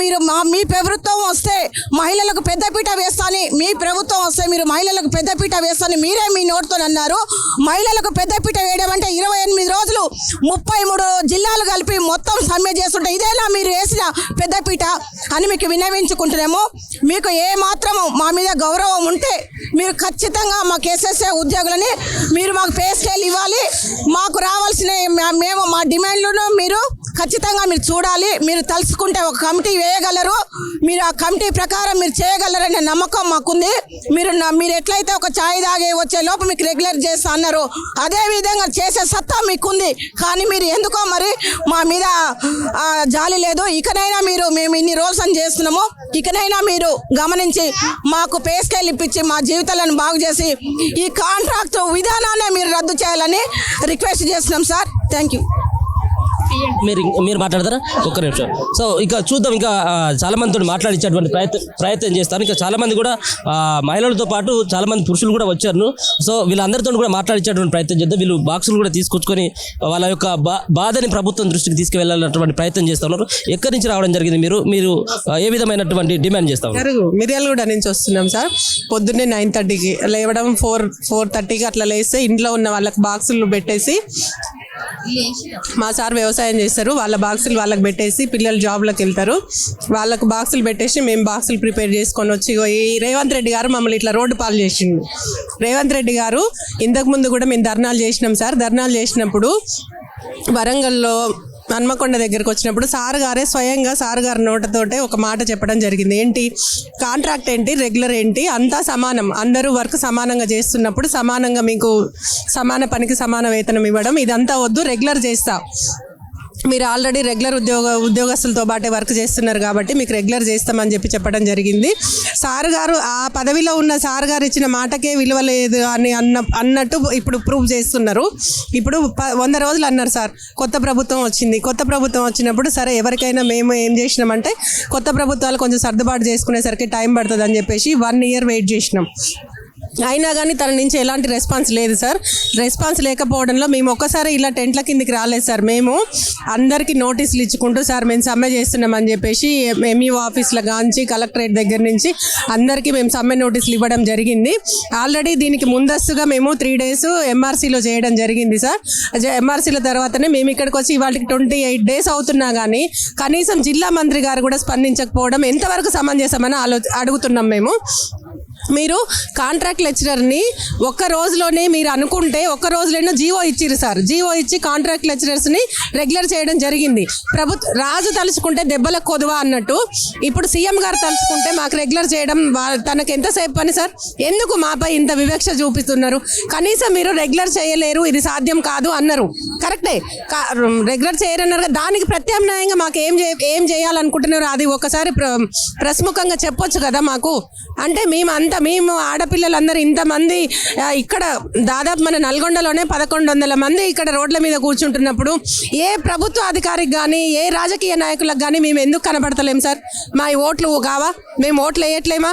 మీ ప్రభుత్వం వస్తే మహిళలకు పెద్దపీట వేస్తాని, మీ ప్రభుత్వం వస్తే మీరు మహిళలకు పెద్దపీట వేస్తాని మీరే మీ నోటితో అన్నారు. మహిళలకు పెద్దపీట వేయడం అంటే 28 రోజులు 33 జిల్లాలు కలిపి మొత్తం సమ్మె చేస్తుంటే ఇదేనా మీరు వేసిన పెద్దపీట అని మీకు విన్నవించుకుంటున్నాము. మీకు ఏ మాత్రము మా మీద గౌరవం ఉంటే మీరు ఖచ్చితంగా మాకు ఎస్ఎస్ఏ ఉద్యోగులని మీరు మాకు పే స్కేల్ ఇవ్వాలి. మాకు రావాల్సిన మేము మా డిమాండ్లను మీరు ఖచ్చితంగా మీరు చూడాలి. మీరు తలుచుకుంటే ఒక కమిటీ వేయగలరు. మీరు ఆ కమిటీ ప్రకారం మీరు చేయగలరనే నమ్మకం మాకుంది. మీరు ఎట్లయితే ఒక ఛాయ్ తాగే వచ్చే లోపు మీకు రెగ్యులర్ చేస్తా అన్నారు, అదే విధంగా చేసే సత్తా మీకుంది. కానీ మీరు ఎందుకో మరి మా మీద జాలి లేదు. ఇకనైనా మేము ఇన్ని రోజులు అని చేస్తున్నాము, ఇకనైనా మీరు గమనించి మాకు పే స్కేల్ ఇప్పించి మా జీవితాలను బాగు చేసి ఈ కాంట్రాక్ట్ విధానాన్ని మీరు రద్దు చేయాలని రిక్వెస్ట్ చేస్తున్నాం సార్. Thank you. మీరు మాట్లాడతారా? ఒక్క నిమిషం. సో ఇక చూద్దాం. ఇంకా చాలా మందితో మాట్లాడించేటువంటి ప్రయత్నం చేస్తాను. ఇంకా చాలా మంది కూడా మహిళలతో పాటు చాలా మంది పురుషులు కూడా వచ్చారు. సో వీళ్ళందరితో కూడా మాట్లాడించేటువంటి ప్రయత్నం చేద్దాం. వీళ్ళు బాక్సులు కూడా తీసుకొచ్చుకొని వాళ్ళ యొక్క బాధని ప్రభుత్వం దృష్టికి తీసుకువెళ్ళాలన్నటువంటి ప్రయత్నం చేస్తున్నారు. ఎక్కడి నుంచి రావడం జరిగింది? మీరు ఏ విధమైనటువంటి డిమాండ్ చేస్తాం? మిర్యాలగూడ నుంచి వస్తున్నాం సార్. పొద్దున్నే 9:30కి లేవడం, 4:30కి అట్లా లేస్తే ఇంట్లో ఉన్న వాళ్ళకి బాక్సులు పెట్టేసి, మా సార్ వ్యవసాయం చేస్తారు, వాళ్ళ బాక్సులు వాళ్ళకి పెట్టేసి పిల్లలు జాబ్లోకి వెళ్తారు. వాళ్ళకు బాక్సులు పెట్టేసి మేము బాక్సులు ప్రిపేర్ చేసుకొని వచ్చి ఈ రేవంత్ రెడ్డి గారు మమ్మల్ని ఇట్లా రోడ్డు పాలు చేసిండు. రేవంత్ రెడ్డి గారు ఇంతకుముందు కూడా మేము ధర్నాలు చేసినాం సార్. ధర్నాలు చేసినప్పుడు వరంగల్లో హన్మకొండ దగ్గరకు వచ్చినప్పుడు స్వయంగా సార్ గారి నోటతోటే ఒక మాట చెప్పడం జరిగింది. ఏంటి? కాంట్రాక్ట్ ఏంటి, రెగ్యులర్ ఏంటి, అంతా సమానం, అందరూ వర్క్ సమానంగా చేస్తున్నప్పుడు సమానంగా మీకు సమాన పనికి సమాన వేతనం ఇవ్వడం, ఇదంతా వద్దు, రెగ్యులర్ చేస్తా. మీరు ఆల్రెడీ రెగ్యులర్ ఉద్యోగస్తులతో పాటే వర్క్ చేస్తున్నారు కాబట్టి మీకు రెగ్యులర్ చేస్తామని చెప్పడం జరిగింది. సార్ గారు ఆ పదవిలో ఉన్న సార్ గారు ఇచ్చిన మాటకే విలువ లేదు అని అన్నట్టు ఇప్పుడు ప్రూవ్ చేస్తున్నారు. ఇప్పుడు 100 రోజులు అన్నారు సార్. కొత్త ప్రభుత్వం వచ్చింది. కొత్త ప్రభుత్వం వచ్చినప్పుడు సరే ఎవరికైనా మేము ఏం చేసినామంటే కొత్త ప్రభుత్వాలు కొంచెం సర్దుబాటు చేసుకునేసరికి టైం పడుతుంది అని చెప్పేసి 1 year వెయిట్ చేసినాం. అయినా కానీ తన నుంచి ఎలాంటి రెస్పాన్స్ లేదు సార్. రెస్పాన్స్ లేకపోవడంలో మేము ఒక్కసారి ఇలా టెంట్ల కిందికి రాలేదు సార్. మేము అందరికీ నోటీసులు ఇచ్చుకుంటూ సార్ మేము సమ్మె చేస్తున్నామని చెప్పేసి ఎంఈఓ ఆఫీస్లో కాంచి కలెక్టరేట్ దగ్గర నుంచి అందరికీ మేము సమ్మె నోటీసులు ఇవ్వడం జరిగింది. ఆల్రెడీ దీనికి ముందస్తుగా మేము 3 days ఎంఆర్సీలో చేయడం జరిగింది సార్. ఎంఆర్సీల తర్వాతనే మేము ఇక్కడికి వచ్చి ఇవాళకి 28 days అవుతున్నా కానీ కనీసం జిల్లా మంత్రి గారు కూడా స్పందించకపోవడం ఎంతవరకు సమంజసమని అడుగుతున్నాం మేము. మీరు కాంట్రాక్ట్ లెక్చరర్ని ఒక్క రోజులోనే మీరు అనుకుంటే ఒక్క రోజులోనే జీవో ఇచ్చిరు సార్. జీవో ఇచ్చి కాంట్రాక్ట్ లెక్చరర్స్ని రెగ్యులర్ చేయడం జరిగింది. రాజు తలుచుకుంటే దెబ్బలకు కొదువా అన్నట్టు ఇప్పుడు సీఎం గారు తలుచుకుంటే మాకు రెగ్యులర్ చేయడం తనకు ఎంతసేపు పని సార్? ఎందుకు మాపై ఇంత వివక్ష చూపిస్తున్నారు? కనీసం మీరు రెగ్యులర్ చేయలేరు, ఇది సాధ్యం కాదు అన్నారు. కరెక్టే, రెగ్యులర్ చేయరన్నారు. దానికి ప్రత్యామ్నాయంగా మాకు ఏం చేయాలనుకుంటున్నారు అది ఒకసారి ప్రస్ముఖంగా చెప్పొచ్చు కదా మాకు. అంటే మేము మేము ఆడపిల్లలందరూ ఇంతమంది ఇక్కడ దాదాపు మన నల్గొండలోనే 1100 మంది ఇక్కడ రోడ్ల మీద కూర్చుంటున్నప్పుడు ఏ ప్రభుత్వ అధికారికి కానీ ఏ రాజకీయ నాయకులకు కానీ మేము ఎందుకు కనబడతలేం సార్? మా ఈ ఓట్లు కావా? మేము ఓట్లు వేయట్లేమా?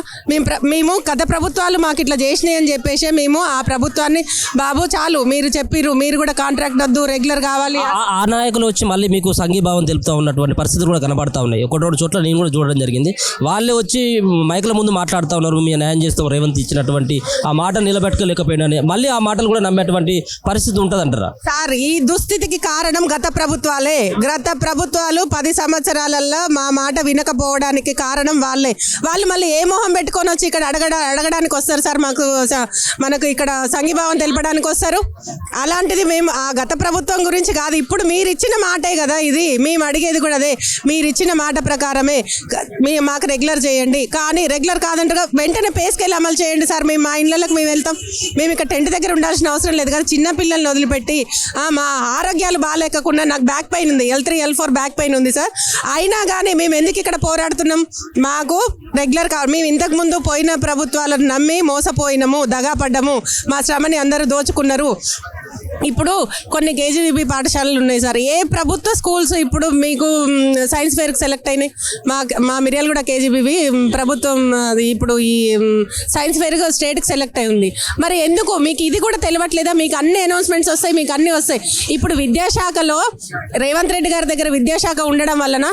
మేము గత ప్రభుత్వాలు మాకు ఇట్లా చేసినాయి అని చెప్పేసి మేము ఆ ప్రభుత్వాన్ని బాబు చాలు మీరు చెప్పిర్రు, మీరు కూడా కాంట్రాక్ట్ వద్దు, రెగ్యులర్ కావాలి. ఆ నాయకులు వచ్చి మళ్ళీ మీకు సంఘీభావం తెలుపుతూ ఉన్నటువంటి పరిస్థితులు కూడా కనబడతా ఉన్నాయి. ఒకటి చోట్ల నేను కూడా చూడడం జరిగింది. వాళ్ళే వచ్చి మైకుల ముందు మాట్లాడుతూ ఉన్నారు, మీ న్యాయం చేస్తాం, రేవంత్ ఇచ్చినటువంటి ఆ మాట నిలబెట్టుకోలేకపోయినా మళ్ళీ ఆ మాటలు కూడా నమ్మేటువంటి పరిస్థితి ఉంటుందంటారా? సార్, ఈ దుస్థితికి కారణం గత ప్రభుత్వాలే. గత ప్రభుత్వాలు 10 సంవత్సరాలలో మా మాట వినకపోవడానికి కారణం వాళ్ళే. వాళ్ళు మళ్ళీ ఏ మొహం పెట్టుకొని వచ్చి ఇక్కడ అడగడానికి వస్తారు సార్? మనకు ఇక్కడ సంఘీభావం తెలపడానికి వస్తారు. అలాంటిది మేము ఆ గత ప్రభుత్వం గురించి కాదు, ఇప్పుడు మీరు ఇచ్చిన మాటే కదా ఇది. మేము అడిగేది కూడా అదే, మీరు ఇచ్చిన మాట ప్రకారమే మాకు రెగ్యులర్ చేయండి. కానీ రెగ్యులర్ కాదంటారా, వెంటనే పే స్కేల్ అమలు చేయండి సార్. మేము మా ఇళ్ళకి మేము వెళ్తాం. మేము ఇక్కడ టెంట్ దగ్గర ఉండాల్సిన అవసరం లేదు కదా. చిన్న పిల్లల్ని వదిలిపెట్టి మా ఆరోగ్యాలు బాగాలేకుండా నాకు బ్యాక్ పెయిన్ ఉంది, L3 L4 బ్యాక్ పెయిన్ ఉంది సార్. అయినా కానీ మేము ఎందుకు ఇక్కడ పోరాడుతున్నాం? మాకు రెగ్యులర్ కావాలి. మేము ఇంతకుముందు పోయిన ప్రభుత్వాలను నమ్మి మోసపోయినాము, దగాపడ్డాము, మా శ్రమని అందరూ దోచుకున్నారు. ఇప్పుడు కొన్ని కేజీబీబీ పాఠశాలలు ఉన్నాయి సార్. ఏ ప్రభుత్వ స్కూల్స్ ఇప్పుడు మీకు సైన్స్ ఫేర్కి సెలెక్ట్ అయినాయి? మా మిర్యాలగూడ కేజీబీబీ ప్రభుత్వం ఇప్పుడు ఈ సైన్స్ ఫేర్ స్టేట్కి సెలెక్ట్ అయి ఉంది. మరి ఎందుకు మీకు ఇది కూడా తెలియట్లేదా? మీకు అన్ని అనౌన్స్మెంట్స్ వస్తాయి, మీకు అన్నీ వస్తాయి. ఇప్పుడు విద్యాశాఖలో రేవంత్ రెడ్డి గారి దగ్గర విద్యాశాఖ ఉండడం వలన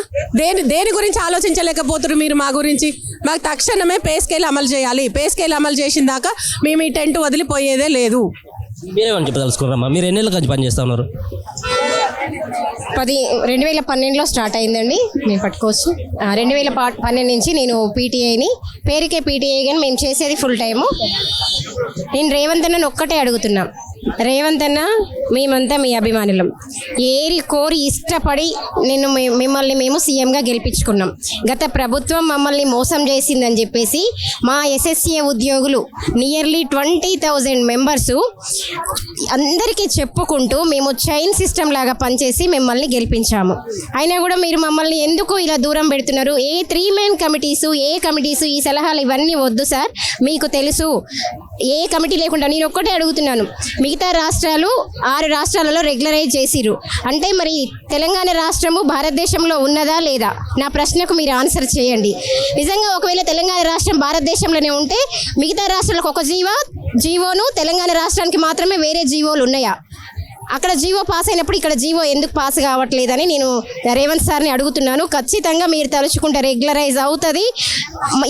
దేని గురించి ఆలోచించలేకపోతున్నారు మీరు? మా గురించి మాకు తక్షణమే పే స్కేల్ అమలు చేయాలి. పే స్కేల్ అమలు చేసిన దాకా మేము ఈ టెంట్ వదిలిపోయేదే లేదు. మీరేమని చెప్పదలుచుకున్నారమ్మా? మీరు ఎన్ని ఏళ్ళ నుంచి పనిచేస్తా ఉన్నారు? 2012లో స్టార్ట్ అయిందండి. మేము పట్టుకోవచ్చు. 2012 నుంచి నేను పీటీఐని, పేరుకే పీటీఐ, కానీ మేము చేసేది ఫుల్ టైము. నేను రేవంత్ అన్నను ఒక్కటే అడుగుతున్నా, రేవంత్ అన్న మేమంతా మీ అభిమానులం, ఏరి కోరి ఇష్టపడి మిమ్మల్ని మేము సీఎంగా గెలిపించుకున్నాం. గత ప్రభుత్వం మమ్మల్ని మోసం చేసిందని చెప్పేసి మా ఎస్ఎస్ఏ ఉద్యోగులు నియర్లీ 20,000 మెంబర్సు అందరికీ చెప్పుకుంటూ మేము చైన్ సిస్టమ్ లాగా పనిచేసి మిమ్మల్ని గెలిపించాము. అయినా కూడా మీరు మమ్మల్ని ఎందుకు ఇలా దూరం పెడుతున్నారు? ఏ 3 మెయిన్ కమిటీసు, ఈ సలహాలు ఇవన్నీ వద్దు సార్. మీకు తెలుసు ఏ కమిటీ లేకుండా. నేను ఒక్కటే అడుగుతున్నాను, మిగతా రాష్ట్రాలు 6 రాష్ట్రాలలో రెగ్యులరైజ్ చేసిరు అంటే మరి తెలంగాణ రాష్ట్రము భారతదేశంలో ఉన్నదా లేదా? నా ప్రశ్నకు మీరు ఆన్సర్ చేయండి. నిజంగా ఒకవేళ తెలంగాణ రాష్ట్రం భారతదేశంలోనే ఉంటే మిగతా రాష్ట్రాలకు ఒక జీవోను, తెలంగాణ రాష్ట్రానికి మాత్రమే వేరే జీవోలు ఉన్నాయా? అక్కడ జీవో పాస్ అయినప్పుడు ఇక్కడ జీవో ఎందుకు పాస్ కావట్లేదని నేను రేవంత్ సార్ని అడుగుతున్నాను. ఖచ్చితంగా మీరు తలుచుకుంటే రెగ్యులరైజ్ అవుతుంది.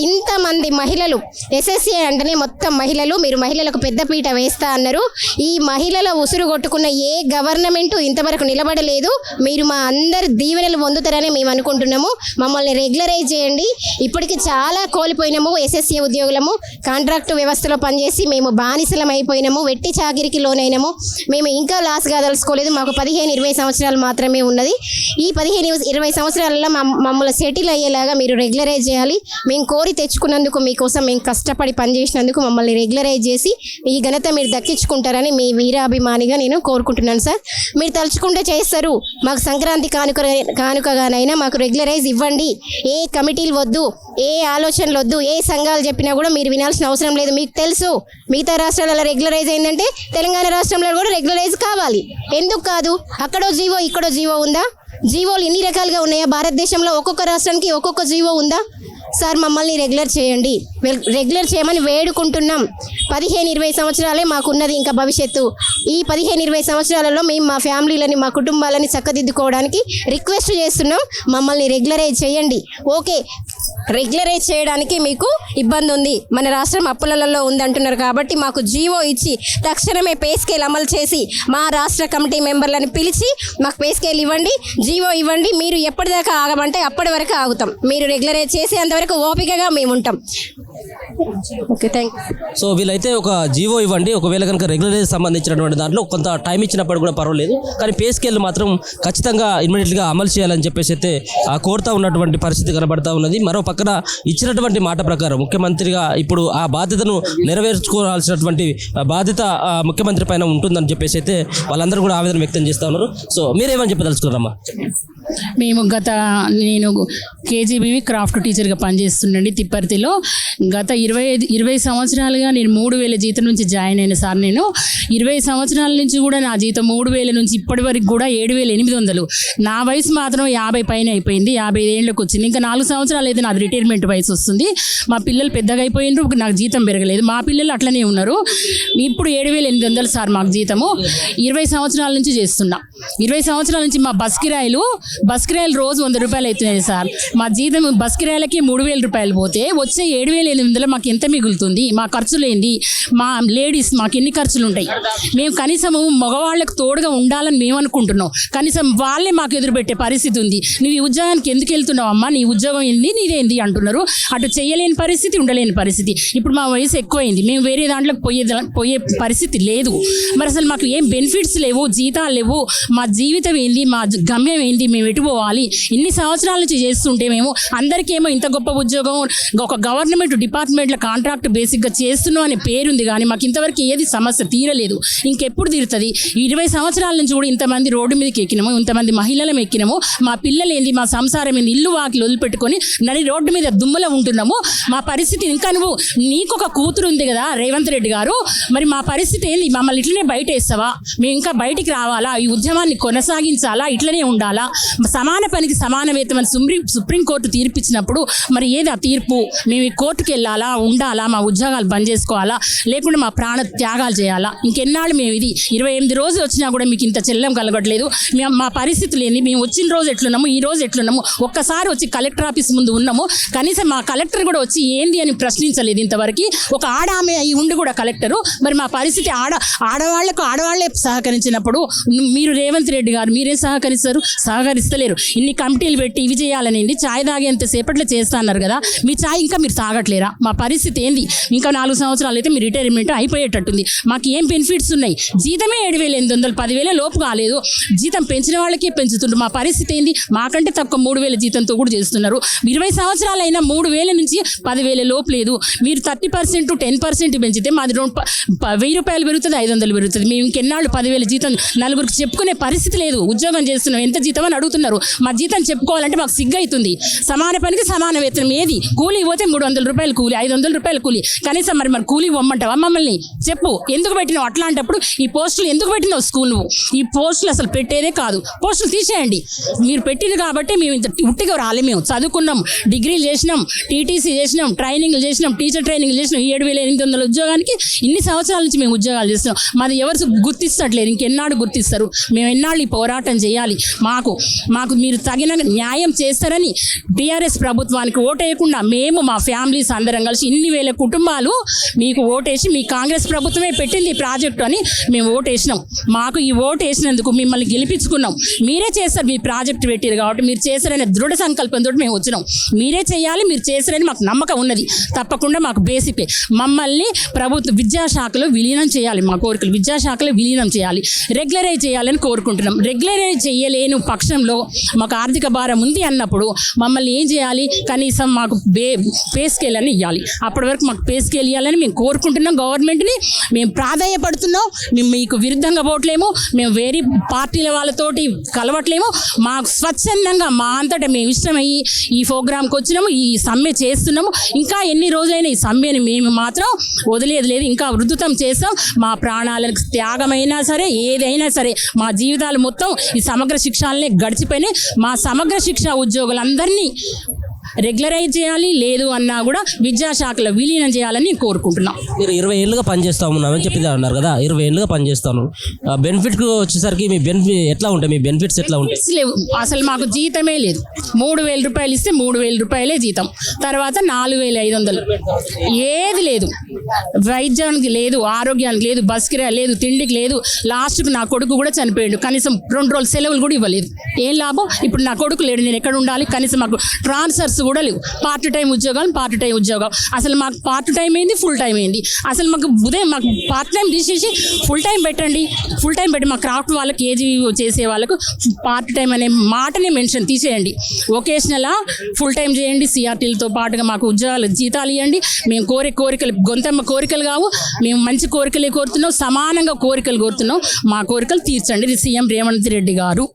ఇంతమంది మహిళలు, ఎస్ఎస్సీ అంటేనే మొత్తం మహిళలు, మీరు మహిళలకు పెద్దపీట వేస్తా అన్నారు. ఈ మహిళల ఉసురు కొట్టుకున్న ఏ గవర్నమెంటు ఇంతవరకు నిలబడలేదు. మీరు మా అందరి దీవెనలు పొందుతారని మేము అనుకుంటున్నాము. మమ్మల్ని రెగ్యులరైజ్ చేయండి. ఇప్పటికి చాలా కోల్పోయినాము. ఎస్ఎస్సీ ఉద్యోగులము కాంట్రాక్టు వ్యవస్థలో పనిచేసి మేము బానిసలం అయిపోయినాము, వెట్టి చాకిరికి లోనైనాము. మేము ఇంకా లాస్గా తెలుసుకోలేదు. మాకు 15-20 సంవత్సరాలు మాత్రమే ఉన్నది. ఈ 15-20 సంవత్సరాలలో మమ్మల్ని సెటిల్ అయ్యేలాగా మీరు రెగ్యులరైజ్ చేయాలి. మేము కోరి తెచ్చుకున్నందుకు, మీకోసం మేము కష్టపడి పనిచేసినందుకు మమ్మల్ని రెగ్యులరైజ్ చేసి ఈ ఘనత మీరు దక్కించుకుంటారని మీ వీరాభిమానిగా నేను కోరుకుంటున్నాను సార్. మీరు తలుచుకుంటే చేస్తారు. మాకు సంక్రాంతి కానుకగానైనా మాకు రెగ్యులరైజ్ ఇవ్వండి. ఏ కమిటీలు వద్దు, ఏ ఆలోచనలు వద్దు, ఏ సంఘాలు చెప్పినా కూడా మీరు వినాల్సిన అవసరం లేదు. మీకు తెలుసు మిగతా రాష్ట్రాలలో రెగ్యులరైజ్ అయిందంటే తెలంగాణ రాష్ట్రంలో కూడా రెగ్యులరైజ్ కావాలి. ఎందుకు కాదు? అక్కడో జీవో, ఇక్కడో జీవో ఉందా? జీవోలు ఎన్ని రకాలుగా ఉన్నాయా? భారతదేశంలో ఒక్కొక్క రాష్ట్రానికి ఒక్కొక్క జీవో ఉందా? సార్ మమ్మల్ని రెగ్యులర్ చేయండి, రెగ్యులర్ చేయమని వేడుకుంటున్నాం. 15-20 సంవత్సరాలే మాకున్నది ఇంకా భవిష్యత్తు. ఈ 15-20 సంవత్సరాలలో మేము మా ఫ్యామిలీలని, మా కుటుంబాలని చక్కదిద్దుకోవడానికి రిక్వెస్ట్ చేస్తున్నాం. మమ్మల్ని రెగ్యులరైజ్ చేయండి. ఓకే, రెగ్యులరైజ్ చేయడానికి మీకు ఇబ్బంది ఉంది, మన రాష్ట్రం అప్పులలో ఉందంటున్నారు కాబట్టి మాకు జీవో ఇచ్చి తక్షణమే పే స్కేల్ అమలు చేసి మా రాష్ట్ర కమిటీ మెంబర్లను పిలిచి మాకు పే స్కేల్ ఇవ్వండి, జీవో ఇవ్వండి. మీరు ఎప్పటిదాకా ఆగమంటే అప్పటి వరకు ఆగుతాం. మీరు రెగ్యులరైజ్ చేసి అంతవరకు ఓపికగా మేము ఉంటాం. Okay, thank you. సో వీళ్ళైతే ఒక జీవో ఇవ్వండి, ఒకవేళ కనుక రెగ్యులరైజ్ సంబంధించినటువంటి దాంట్లో కొంత టైం ఇచ్చినప్పుడు కూడా పర్వాలేదు, కానీ పే స్కేల్ మాత్రం ఖచ్చితంగా ఇమ్మీడియట్గా అమలు చేయాలని చెప్పేసి అయితే కోరుతా ఉన్నటువంటి పరిస్థితి కనబడతా ఉన్నది. మరో పక్కన ఇచ్చినటువంటి మాట ప్రకారం ముఖ్యమంత్రిగా ఇప్పుడు ఆ బాధ్యతను నెరవేర్చుకోవాల్సినటువంటి బాధ్యత ముఖ్యమంత్రి పైన ఉంటుందని చెప్పేసి అయితే వాళ్ళందరూ కూడా ఆవేదన వ్యక్తం చేస్తూ ఉన్నారు. సో మీరేమని చెప్పదలుచుకున్నారమ్మా? నేను కేజీబీవి క్రాఫ్ట్ టీచర్గా పనిచేస్తుండండి తిప్పర్తిలో. గత 20 సంవత్సరాలుగా నేను 3,000 జీతం నుంచి జాయిన్ అయిన సార్. నేను 20 సంవత్సరాల నుంచి కూడా నా జీతం 3,000 నుంచి ఇప్పటి వరకు కూడా 7,800. నా వయసు మాత్రం 50 పైన అయిపోయింది, 55 ఏళ్ళకి వచ్చింది. ఇంకా 4 సంవత్సరాలు అయితే నాది రిటైర్మెంట్ వయసు వస్తుంది. మా పిల్లలు పెద్దగా అయిపోయినారు, నాకు జీతం పెరగలేదు. మా పిల్లలు అట్లనే ఉన్నారు. ఇప్పుడు 7,800 సార్ మాకు జీతము. 20 సంవత్సరాల నుంచి చేస్తున్నా. 20 సంవత్సరాల నుంచి మా బస్ కిరాయిలు రోజు 100 రూపాయలు అవుతున్నాయి సార్. మా జీతం బస్ కిరాయిలకి 3,000 రూపాయలు పోతే వచ్చే 7,800 మాకు ఎంత మిగులుతుంది? మా ఖర్చులు ఏంది? మా లేడీస్ మాకు ఎన్ని ఖర్చులు ఉంటాయి? మేము కనీసము మగవాళ్ళకు తోడుగా ఉండాలని మేము అనుకుంటున్నాం. కనీసం వాళ్ళే మాకు ఎదురుపెట్టే పరిస్థితి ఉంది. నువ్వు ఈ ఉద్యోగానికి ఎందుకు వెళ్తున్నావు అమ్మా, నీ ఉద్యోగం ఏంది, నీదేంది అంటున్నారు. అటు చేయలేని పరిస్థితి, ఉండలేని పరిస్థితి. ఇప్పుడు మా వయసు ఎక్కువైంది, మేము వేరే దాంట్లోకి పోయే పరిస్థితి లేదు. మరి అసలు మాకు ఏం బెనిఫిట్స్ లేవు, జీతాలు లేవు. మా జీవితం ఏంది, మా గమ్యం ఏంది, మేము ఎటు పోవాలి? ఇన్ని సంవత్సరాల నుంచి చేస్తుంటే మేము అందరికేమో ఇంత గొప్ప ఉద్యోగం, ఒక గవర్నమెంట్ డిపార్ట్మెంట్లో కాంట్రాక్ట్ బేసిక్గా చేస్తున్నాం అనే పేరుంది, కానీ మాకు ఇంతవరకు ఏది సమస్య తీరలేదు. ఇంకెప్పుడు తీరుతుంది? 20 సంవత్సరాల నుంచి కూడా ఇంతమంది రోడ్డు మీదకి ఎక్కినాము, ఇంతమంది మహిళలం ఎక్కినాము. మా పిల్లలు ఏంది, మా సంసారం ఏంది, ఇల్లు వాకిలు వదిలిపెట్టుకొని నడి రోడ్డు మీద దుమ్ములో ఉంటున్నాము. మా పరిస్థితి ఇంకా నీకు ఒక కూతురు ఉంది కదా రేవంత్ రెడ్డి గారు, మరి మా పరిస్థితి ఏంది? మమ్మల్ని ఇట్లనే బయట వేస్తావా? మేము ఇంకా బయటికి రావాలా? ఈ ఉద్యమాన్ని కొనసాగించాలా? ఇట్లనే ఉండాలా? సమాన పనికి సమాన వేతనం అని సుప్రీంకోర్టు తీర్పు ఇచ్చినప్పుడు మరి ఏది ఆ తీర్పు? మేము ఈ కోర్టుకు వెళ్ళాలా, ఉండాలా, మా ఉద్యోగాలు బంద్ చేసుకోవాలా, లేకుంటే మా ప్రాణ త్యాగాలు చేయాలా? ఇంకెన్నాళ్ళు మేము ఇది 28 రోజులు వచ్చినా కూడా మీకు ఇంత చెల్లం కలగట్లేదు. మా పరిస్థితులు ఏంది? మేము వచ్చిన రోజు ఎట్లున్నాము, ఈ రోజు ఎట్లున్నాము? ఒక్కసారి వచ్చి కలెక్టర్ ఆఫీస్ ముందు ఉన్నాము, కనీసం మా కలెక్టర్ కూడా వచ్చి ఏంది అని ప్రశ్నించలేదు ఇంతవరకు. ఒక ఆమె అయి ఉండి కూడా కలెక్టరు. మరి మా పరిస్థితి ఆడవాళ్లే సహకరించినప్పుడు మీరు రేవంత్ రెడ్డి గారు మీరేం సహకరిస్తలేరు. ఇన్ని కమిటీలు పెట్టి ఇవి చేయాలనేది చాయ్ తాగేంత సేపట్లో చేస్తా అన్నారు కదా, మీ చాయ్ ఇంకా మీరు తాగట్లేరా? మా పరిస్థితి ఏంది? ఇంకా 4 సంవత్సరాలు అయితే మీ రిటైర్మెంట్ అయిపోయేటట్టుంది. మాకు ఏం బెనిఫిట్స్ ఉన్నాయి? జీతమే 7,800, 10,000 లోపు కాలేదు. జీతం పెంచిన వాళ్ళకే పెంచుతుండ్రు. మా పరిస్థితి ఏంది? మాకంటే తక్కువ 3,000 జీతంతో కూడా చేస్తున్నారు. 20 సంవత్సరాలు అయినా 3,000 నుంచి 10,000 లోపు లేదు. మీరు 30%, 10% పెంచితే మాది 1,000 రూపాయలు పెరుగుతుంది, 500 పెరుగుతుంది. మేము ఇంకెన్నాళ్ళు 10,000 జీతం నలుగురికి చెప్పుకునే పరిస్థితి లేదు. ఉద్యోగం చేస్తున్నాం, ఎంత జీతం అని అడుగుతున్నారు. మా జీతం చెప్పుకోవాలంటే మాకు సిగ్గు అవుతుంది. సమాన పనికి సమాన వేతనం ఏది? కూలీ పోతే 300 రూపాయలు కూలీ, 500 రూపాయలు కూలీ. కనీసం మరి కూలీ ఇవ్వమంటావా మమ్మల్ని? చెప్పు, ఎందుకు పెట్టినావు? అట్లాంటప్పుడు ఈ పోస్టులు ఎందుకు పెట్టినావు? స్కూల్ నువ్వు ఈ పోస్టులు అసలు పెట్టేదే కాదు, పోస్టులు తీసేయండి. మీరు పెట్టింది కాబట్టి మేము ఇంత ఉట్టిగా రాలే. మేము చదువుకున్నాం, డిగ్రీలు చేసినాం, టీటీసీ చేసినాం, ట్రైనింగ్లు చేసినాం, టీచర్ ట్రైనింగ్ చేసినాం. 7,800 ఉద్యోగానికి ఇన్ని సంవత్సరాల నుంచి మేము ఉద్యోగాలు చేస్తున్నాం. మాది ఎవరు గుర్తిస్తట్లేదు. ఇంకెన్నాడు గుర్తిస్తారు? మేము ఎన్నాళ్ళు ఈ పోరాటం చేయాలి? మాకు మీరు తగిన న్యాయం చేస్తారని టీఆర్ఎస్ ప్రభుత్వానికి ఓటేయకుండా మేము మా ఫ్యామిలీస్ అందరం కలిసి ఇన్ని వేల కుటుంబాలు మీకు ఓటేసి మీ కాంగ్రెస్ ప్రభుత్వమే పెట్టింది ఈ ప్రాజెక్టు అని మేము ఓటేసినాం. మాకు ఈ ఓటు వేసినందుకు మిమ్మల్ని గెలిపించుకున్నాం. మీరే చేస్తారు, మీ ప్రాజెక్టు పెట్టారు కాబట్టి మీరు చేస్తారనే దృఢ సంకల్పంతో మేము వచ్చినాం. మీరే చేయాలి, మీరు చేస్తారని మాకు నమ్మకం ఉన్నది. తప్పకుండా మాకు బేసిపే. మమ్మల్ని ప్రభుత్వ విద్యాశాఖలో విలీనం చేయాలి. మా కోరికలు విద్యాశాఖలో విలీనం చేయాలి, రెగ్యులరైజ్ చేయాలని కోరుకుంటున్నాం. రెగ్యులరైజ్ చేయలేని పక్షంలో మాకు ఆర్థిక భారం ఉంది అన్నప్పుడు మమ్మల్ని ఏం చేయాలి? కనీసం మాకు పే స్కేల్ అని ఇవ్వాలి. అప్పటి వరకు మాకు పే స్కేల్ ఇవ్వాలని మేము కోరుకుంటున్నాం. గవర్నమెంట్ని మేము ప్రాధాన్యపడుతున్నాం. మేము మీకు విరుద్ధంగా పోవట్లేము, మేము వేరే పార్టీల వాళ్ళతోటి కలవట్లేము. మాకు స్వచ్ఛందంగా మా అంతటా మేము ఇష్టమయ్యి ఈ ప్రోగ్రాంకి వచ్చినాము, ఈ సమ్మె చేస్తున్నాము. ఇంకా ఎన్ని రోజులైనా ఈ సమ్మెని మేము మాత్రం వదిలేదు లేదు, ఇంకా ఉధృతం చేస్తాం. మా ప్రాణాలకు త్యాగమైనా సరే, ఏదైనా సరే, మా జీవితాలు మొత్తం ఈ సమగ్ర శిక్షలనే గడిచిపోయినాయి. మా సమగ్ర శిక్ష ఉద్యోగులందరినీ రెగ్యులరైజ్ చేయాలి, లేదు అన్నా కూడా విద్యాశాఖలో విలీనం చేయాలని కోరుకుంటున్నాం. మీరు 20 ఏళ్ళుగా పనిచేస్తా ఉన్నామని చెప్పి అన్నారు కదా, 20 ఏళ్ళుగా పనిచేస్తాను. బెనిఫిట్ వచ్చేసరికి మీ బెనిఫిట్ ఎట్లా ఉంటాయి? మీ బెనిఫిట్స్ ఎట్లా ఉంటాయి? లేవు, అసలు మాకు జీతమే లేదు. 3,000 రూపాయలు ఇస్తే 3,000 రూపాయలే జీతం, తర్వాత 4,500 ఏది లేదు. వైద్యానికి లేదు, ఆరోగ్యానికి లేదు, బస్ కిరాయి లేదు, తిండికి లేదు. లాస్ట్కి నా కొడుకు కూడా చనిపోయాడు, కనీసం 2 రోజులు సెలవులు కూడా ఇవ్వలేదు. ఏం లాభం? ఇప్పుడు నా కొడుకు లేడు, నేను ఎక్కడ ఉండాలి? కనీసం మాకు ట్రాన్స్ఫర్స్ కూడా లేవు. పార్ట్ టైం ఉద్యోగం. అసలు మాకు పార్ట్ టైం ఏంది, ఫుల్ టైం ఏంది? అసలు మాకు ఉదయం మాకు పార్ట్ టైం తీసేసి ఫుల్ టైం పెట్టండి. ఫుల్ టైం పెట్టి మా క్రాఫ్ట్ వాళ్ళకి, కేజీ చేసే వాళ్ళకు పార్ట్ టైం అనే మాటనే మెన్షన్ తీసేయండి. వొకేషనల్ ఫుల్ టైం చేయండి. సిఆర్టీలతో పాటుగా మాకు ఉద్యోగాలు, జీతాలు ఇవ్వండి. మేము కోరికలు గొంతమ్మ కోరికలు కావు, మేము మంచి కోరికలే కోరుతున్నాం, సమానంగా కోరికలు కోరుతున్నాం. మా కోరికలు తీర్చండి సీఎం రేవంత్ రెడ్డి గారు.